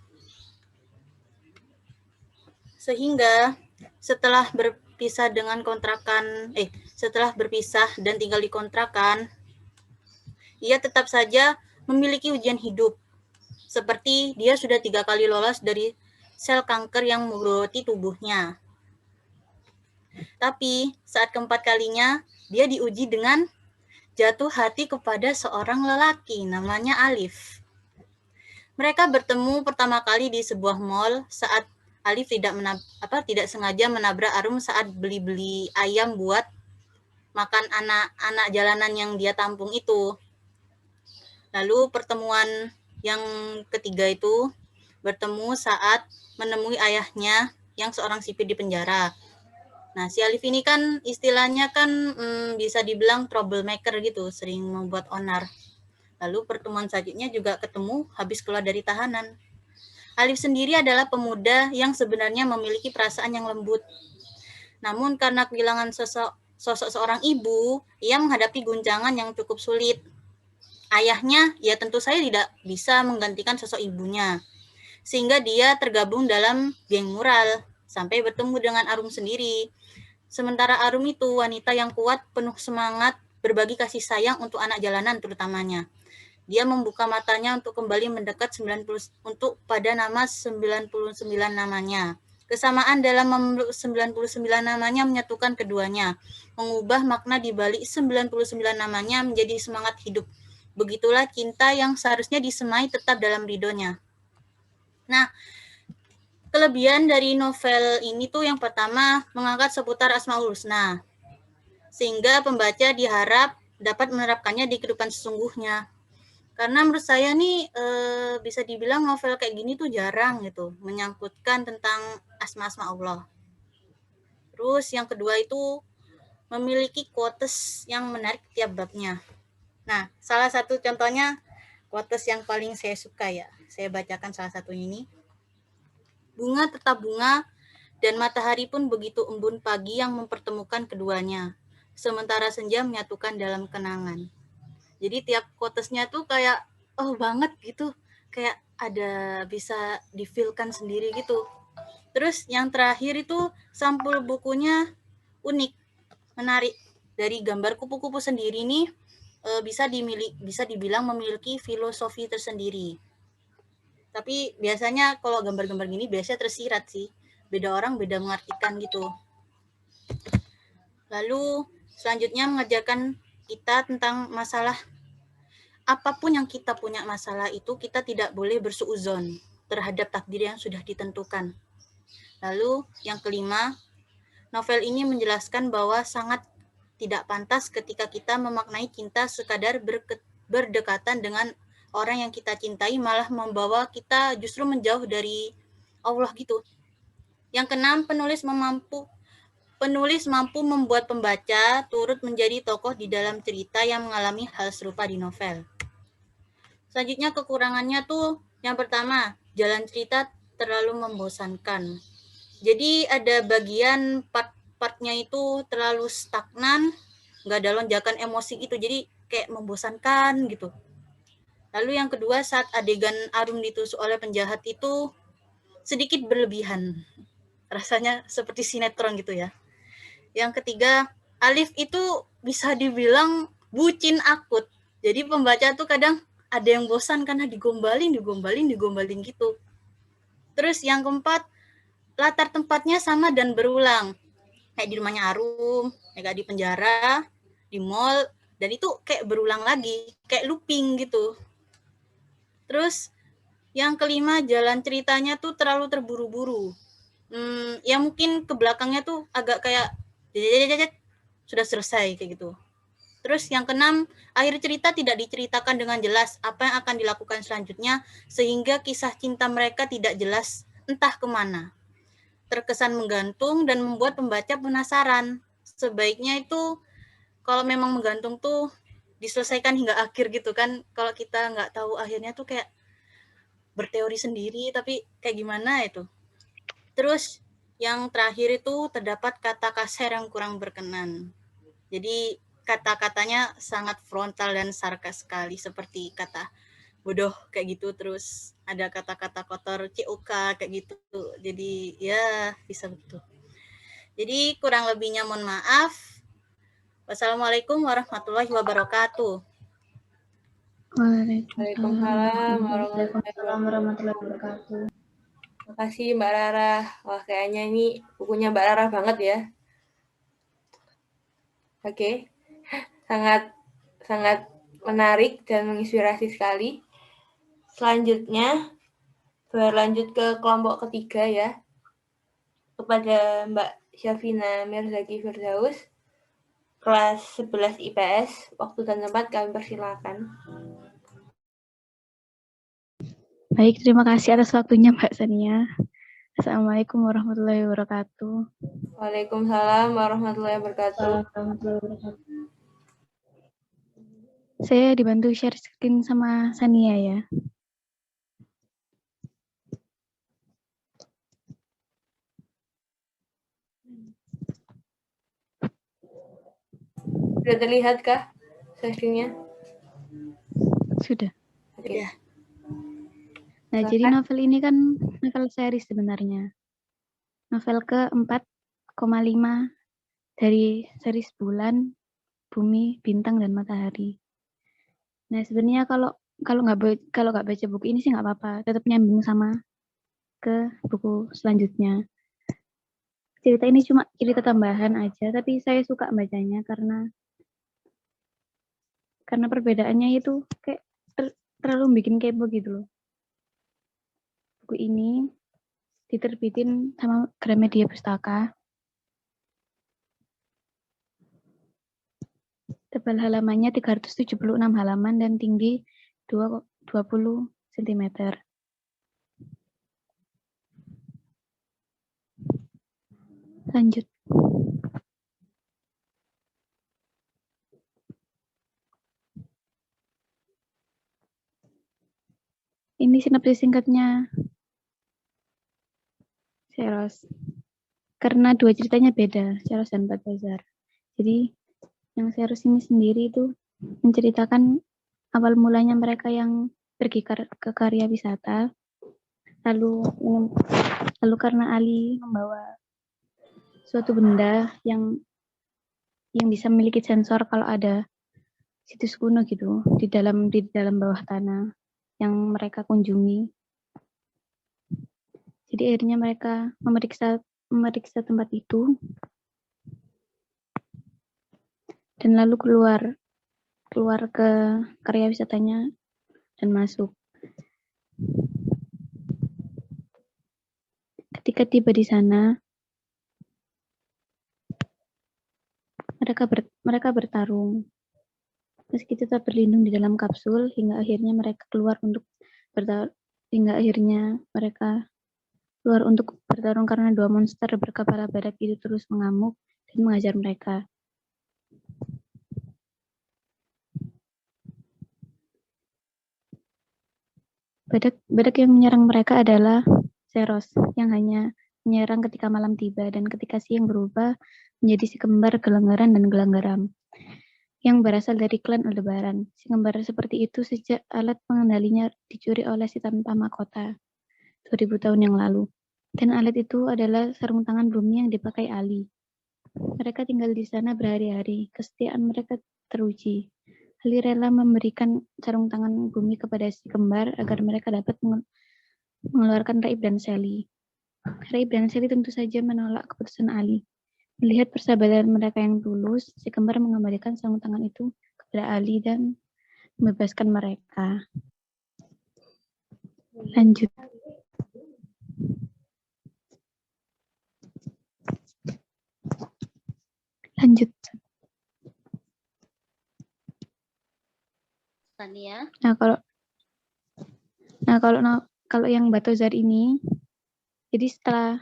Sehingga setelah berpisah dan tinggal di kontrakan, ia tetap saja memiliki ujian hidup. Seperti dia sudah 3 kali lolos dari sel kanker yang menggerogoti tubuhnya. Tapi saat keempat kalinya, dia diuji dengan jatuh hati kepada seorang lelaki namanya Alif. Mereka bertemu pertama kali di sebuah mall saat Alif tidak sengaja menabrak Arum saat beli-beli ayam buat makan anak-anak jalanan yang dia tampung itu. Lalu pertemuan yang ketiga itu bertemu saat menemui ayahnya yang seorang sipir di penjara. Nah, si Alif ini kan istilahnya kan bisa dibilang troublemaker gitu, sering membuat onar. Lalu pertemuan selanjutnya juga ketemu habis keluar dari tahanan. Alif sendiri adalah pemuda yang sebenarnya memiliki perasaan yang lembut. Namun karena kehilangan sosok seorang ibu, ia menghadapi guncangan yang cukup sulit. Ayahnya, ya tentu saja tidak bisa menggantikan sosok ibunya. Sehingga dia tergabung dalam geng mural, sampai bertemu dengan Arum sendiri. Sementara Arum itu wanita yang kuat, penuh semangat, berbagi kasih sayang untuk anak jalanan terutamanya. Dia membuka matanya untuk kembali mendekat pada nama 99 namanya. Kesamaan dalam memeluk 99 namanya menyatukan keduanya, mengubah makna di balik 99 namanya menjadi semangat hidup. Begitulah cinta yang seharusnya disemai tetap dalam ridhonya. Nah, kelebihan dari novel ini tuh yang pertama mengangkat seputar Asmaul Husna, sehingga pembaca diharap dapat menerapkannya di kehidupan sesungguhnya. Karena menurut saya nih bisa dibilang novel kayak gini tuh jarang gitu, menyangkutkan tentang asma-asma Allah. Terus yang kedua itu memiliki quotes yang menarik tiap babnya. Nah, salah satu contohnya quotes yang paling saya suka ya. Saya bacakan salah satu ini. Bunga tetap bunga dan matahari pun begitu embun pagi yang mempertemukan keduanya. Sementara senja menyatukan dalam kenangan. Jadi tiap quotesnya tuh kayak banget gitu. Kayak ada bisa di-feel-kan sendiri gitu. Terus yang terakhir itu sampul bukunya unik, menarik. Dari gambar kupu-kupu sendiri nih bisa dibilang memiliki filosofi tersendiri. Tapi biasanya kalau gambar-gambar gini biasanya tersirat sih. Beda orang beda mengartikan gitu. Lalu selanjutnya mengajarkan kita tentang masalah apapun yang kita punya masalah itu kita tidak boleh bersuuzon terhadap takdir yang sudah ditentukan. Lalu yang kelima, novel ini menjelaskan bahwa sangat tidak pantas ketika kita memaknai cinta sekadar berdekatan dengan orang yang kita cintai malah membawa kita justru menjauh dari Allah gitu. Yang keenam, penulis mampu membuat pembaca turut menjadi tokoh di dalam cerita yang mengalami hal serupa di novel. Selanjutnya kekurangannya tuh yang pertama, jalan cerita terlalu membosankan. Jadi ada bagian partnya itu terlalu stagnan, nggak ada lonjakan emosi gitu, jadi kayak membosankan gitu. Lalu yang kedua, saat adegan Arum ditusuk oleh penjahat itu sedikit berlebihan. Rasanya seperti sinetron gitu ya. Yang ketiga, Alif itu bisa dibilang bucin akut. Jadi pembaca tuh kadang ada yang bosan karena digombalin gitu. Terus yang keempat, latar tempatnya sama dan berulang. Kayak di rumahnya Arum, kayak di penjara, di mall, dan itu kayak berulang lagi, kayak looping gitu. Terus yang kelima, jalan ceritanya tuh terlalu terburu-buru. Ya mungkin ke belakangnya tuh agak kayak sudah selesai kayak gitu. Terus yang keenam, akhir cerita tidak diceritakan dengan jelas apa yang akan dilakukan selanjutnya, sehingga kisah cinta mereka tidak jelas entah kemana. Terkesan menggantung dan membuat pembaca penasaran. Sebaiknya itu kalau memang menggantung tuh diselesaikan hingga akhir gitu kan. Kalau kita nggak tahu akhirnya tuh kayak berteori sendiri, tapi kayak gimana itu. Terus yang terakhir itu terdapat kata kasar yang kurang berkenan. Jadi kata-katanya sangat frontal dan sarkas sekali, seperti kata bodoh kayak gitu, terus ada kata-kata kotor COK kayak gitu. Jadi ya bisa begitu. Jadi kurang lebihnya mohon maaf. Wassalamualaikum warahmatullahi wabarakatuh. Waalaikumsalam warahmatullahi wabarakatuh. Terima kasih Mbak Rara. Wah, kayaknya ini bukunya Mbak Rara banget ya. Oke, sangat menarik dan menginspirasi sekali. Selanjutnya, berlanjut ke kelompok ketiga ya. Kepada Mbak Syafina Mirzaki Firdaus, kelas 11 IPS, waktu dan tempat kami persilakan. Baik, terima kasih atas waktunya Mbak Sania. Assalamualaikum warahmatullahi wabarakatuh. Waalaikumsalam warahmatullahi wabarakatuh. Saya dibantu share screen sama Sania ya. Sudah terlihat kah sesinya? Sudah. Oke. Nah, jadi novel ini kan novel series sebenarnya. Novel ke-4,5 dari series Bulan, Bumi, Bintang, dan Matahari. Nah, sebenarnya kalau nggak baca buku ini sih nggak apa-apa, tetap nyambung sama ke buku selanjutnya. Cerita ini cuma cerita tambahan aja, tapi saya suka bacanya karena perbedaannya itu kayak terlalu bikin kepo gitu loh. Buku ini diterbitin sama Gramedia Pustaka. Tebal halamannya 376 halaman dan tinggi 20 cm. Lanjut. Ini sinopsis singkatnya Seros. Karena dua ceritanya beda, Seros dan Badzar. Jadi yang Seros ini sendiri itu menceritakan awal mulanya mereka yang pergi ke karya wisata. Lalu karena Ali membawa suatu benda yang bisa memiliki sensor kalau ada situs kuno gitu di dalam bawah tanah yang mereka kunjungi. Jadi akhirnya mereka memeriksa tempat itu dan lalu keluar ke karya wisatanya dan masuk. Ketika tiba di sana, mereka bertarung. Meski tetap berlindung di dalam kapsul hingga akhirnya mereka keluar untuk bertarung karena dua monster berkepala badak itu terus mengamuk dan mengajar mereka. Badak yang menyerang mereka adalah Seros yang hanya menyerang ketika malam tiba dan ketika siang berubah menjadi si kembar Gelenggaran dan Gelanggaram yang berasal dari klan Aldebaran. Si kembar seperti itu sejak alat pengendalinya dicuri oleh si tanpa mahkota 2000 tahun yang lalu. Dan alat itu adalah sarung tangan bumi yang dipakai Ali. Mereka tinggal di sana berhari-hari. Kesetiaan mereka teruji. Ali rela memberikan sarung tangan bumi kepada si kembar agar mereka dapat mengeluarkan Raib dan Sally. Raib dan Sally tentu saja menolak keputusan Ali. Melihat persahabatan mereka yang tulus, si kembar mengembalikan sarung tangan itu kepada Ali dan membebaskan mereka. Lanjut. Tania. Nah, kalau yang Batozar ini, jadi setelah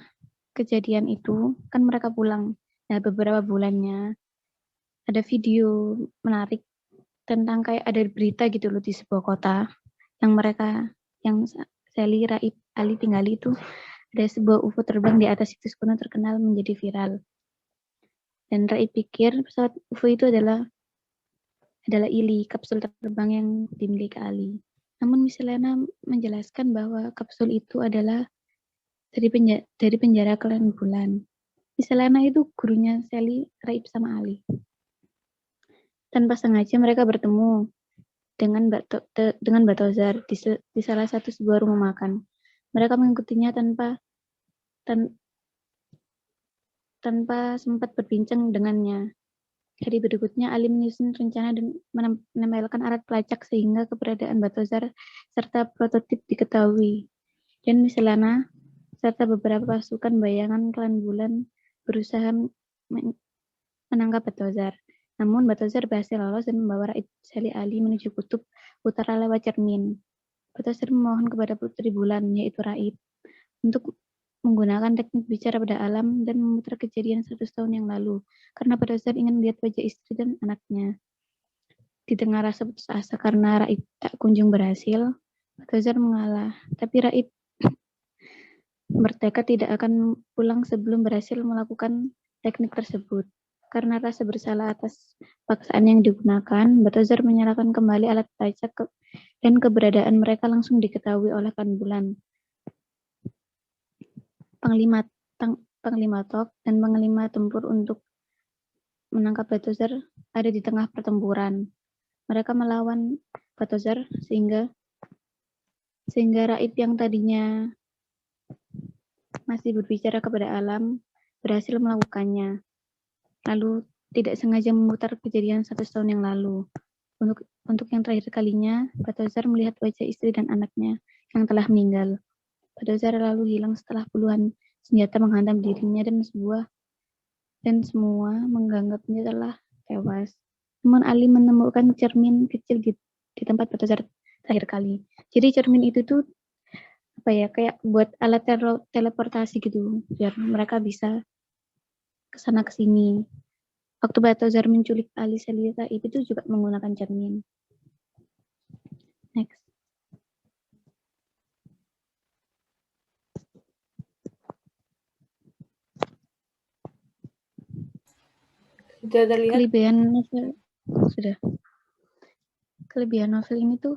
kejadian itu kan mereka pulang. Nah, beberapa bulannya ada video menarik tentang kayak ada berita gitu loh di sebuah kota yang Sally, Raib, Ali tinggali itu, ada sebuah UFO terbang di atas situs kuno terkenal menjadi viral. Dan Raib pikir pesawat UFO itu adalah Ili, kapsul terbang yang dimiliki Ali. Namun Miss Helena menjelaskan bahwa kapsul itu adalah dari penjara Klan Bulan. Miss Helena itu gurunya Sally, Raib, sama Ali. Tanpa sengaja mereka bertemu dengan Batozar di salah satu sebuah rumah makan. Mereka mengikutinya tanpa sempat berbincang dengannya. Hari berikutnya, Ali menyusun rencana dan menempelkan alat pelacak sehingga keberadaan Batozar serta prototip diketahui. Dan Miss Helena serta beberapa pasukan bayangan Klan Bulan berusaha menangkap Batozar. Namun Batozar berhasil lolos dan membawa Raib, Sally, Ali menuju kutub utara lewat cermin. Batozar memohon kepada Putri Bulan, yaitu Raib, untuk menggunakan teknik bicara pada alam dan memutar kejadian 100 tahun yang lalu, karena Batozar ingin melihat wajah istri dan anaknya. Di tengah rasa putus asa karena Raib tak kunjung berhasil, Batozar mengalah, tapi Raib bertekad tidak akan pulang sebelum berhasil melakukan teknik tersebut. Karena rasa bersalah atas paksaan yang digunakan, Batozar menyalakan kembali alat pelacak dan keberadaan mereka langsung diketahui oleh Klan Bulan. Panglima Tok dan Panglima Tempur untuk menangkap Batozar ada di tengah pertempuran. Mereka melawan Batozar sehingga Raib yang tadinya masih berbicara kepada alam berhasil melakukannya. Lalu tidak sengaja memutar kejadian 100 tahun yang lalu. Untuk yang terakhir kalinya, Batozar melihat wajah istri dan anaknya yang telah meninggal. Batozar lalu hilang setelah puluhan senjata menghantam dirinya dan semua menganggapnya telah tewas. Namun Ali menemukan cermin kecil di tempat Batozar terakhir kali. Jadi cermin itu tuh kayak buat alat teleportasi gitu, biar mereka bisa kesana kesini. Waktu Batozar menculik Ali, Sally, Raib itu juga menggunakan cermin. Next. Sudah terlihat? Kelebihan novel ini tuh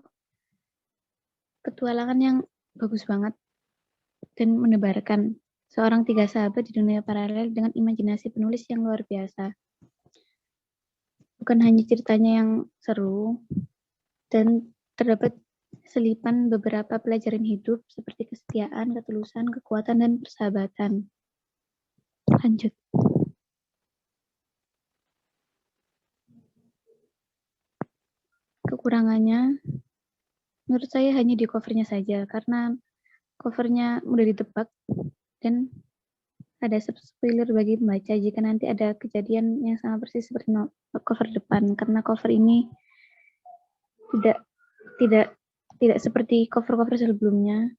petualangan yang bagus banget dan menebarkan seorang 3 sahabat di dunia paralel dengan imajinasi penulis yang luar biasa. Bukan hanya ceritanya yang seru, dan terdapat selipan beberapa pelajaran hidup seperti kesetiaan, ketulusan, kekuatan, dan persahabatan. Lanjut. Kekurangannya, menurut saya hanya di covernya saja, karena covernya mudah ditebak dan ada spoiler bagi pembaca jika nanti ada kejadian yang sama persis seperti cover depan, karena cover ini tidak seperti cover-cover sebelumnya,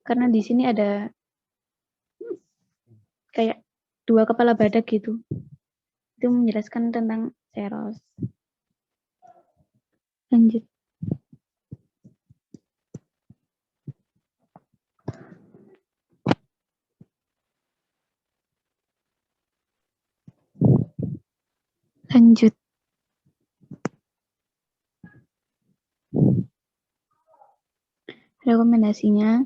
karena di sini ada kayak 2 kepala badak gitu. Itu menjelaskan tentang Ceros. Lanjut. Rekomendasinya,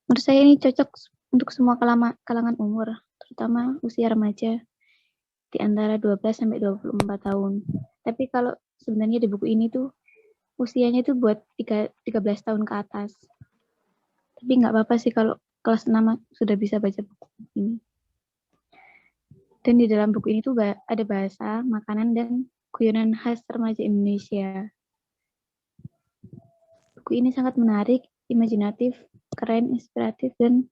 menurut saya ini cocok untuk semua kalangan umur, terutama usia remaja di antara 12-24 tahun. Tapi kalau sebenarnya di buku ini tuh usianya tuh buat 13 tahun ke atas. Tapi nggak apa-apa sih kalau kelas 6 sudah bisa baca buku ini. Dan di dalam buku ini tuh ada bahasa, makanan, dan guyonan khas remaja Indonesia. Buku ini sangat menarik, imajinatif, keren, inspiratif, dan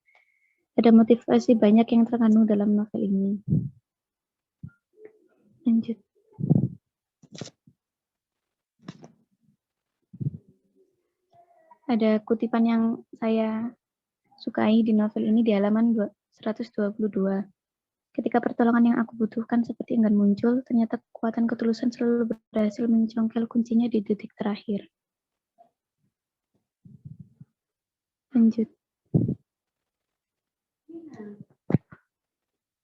ada motivasi banyak yang terkandung dalam novel ini. Lanjut. Ada kutipan yang saya sukai di novel ini di halaman 122. Ketika pertolongan yang aku butuhkan seperti enggan muncul, ternyata kekuatan ketulusan selalu berhasil mencongkel kuncinya di detik terakhir. Lanjut.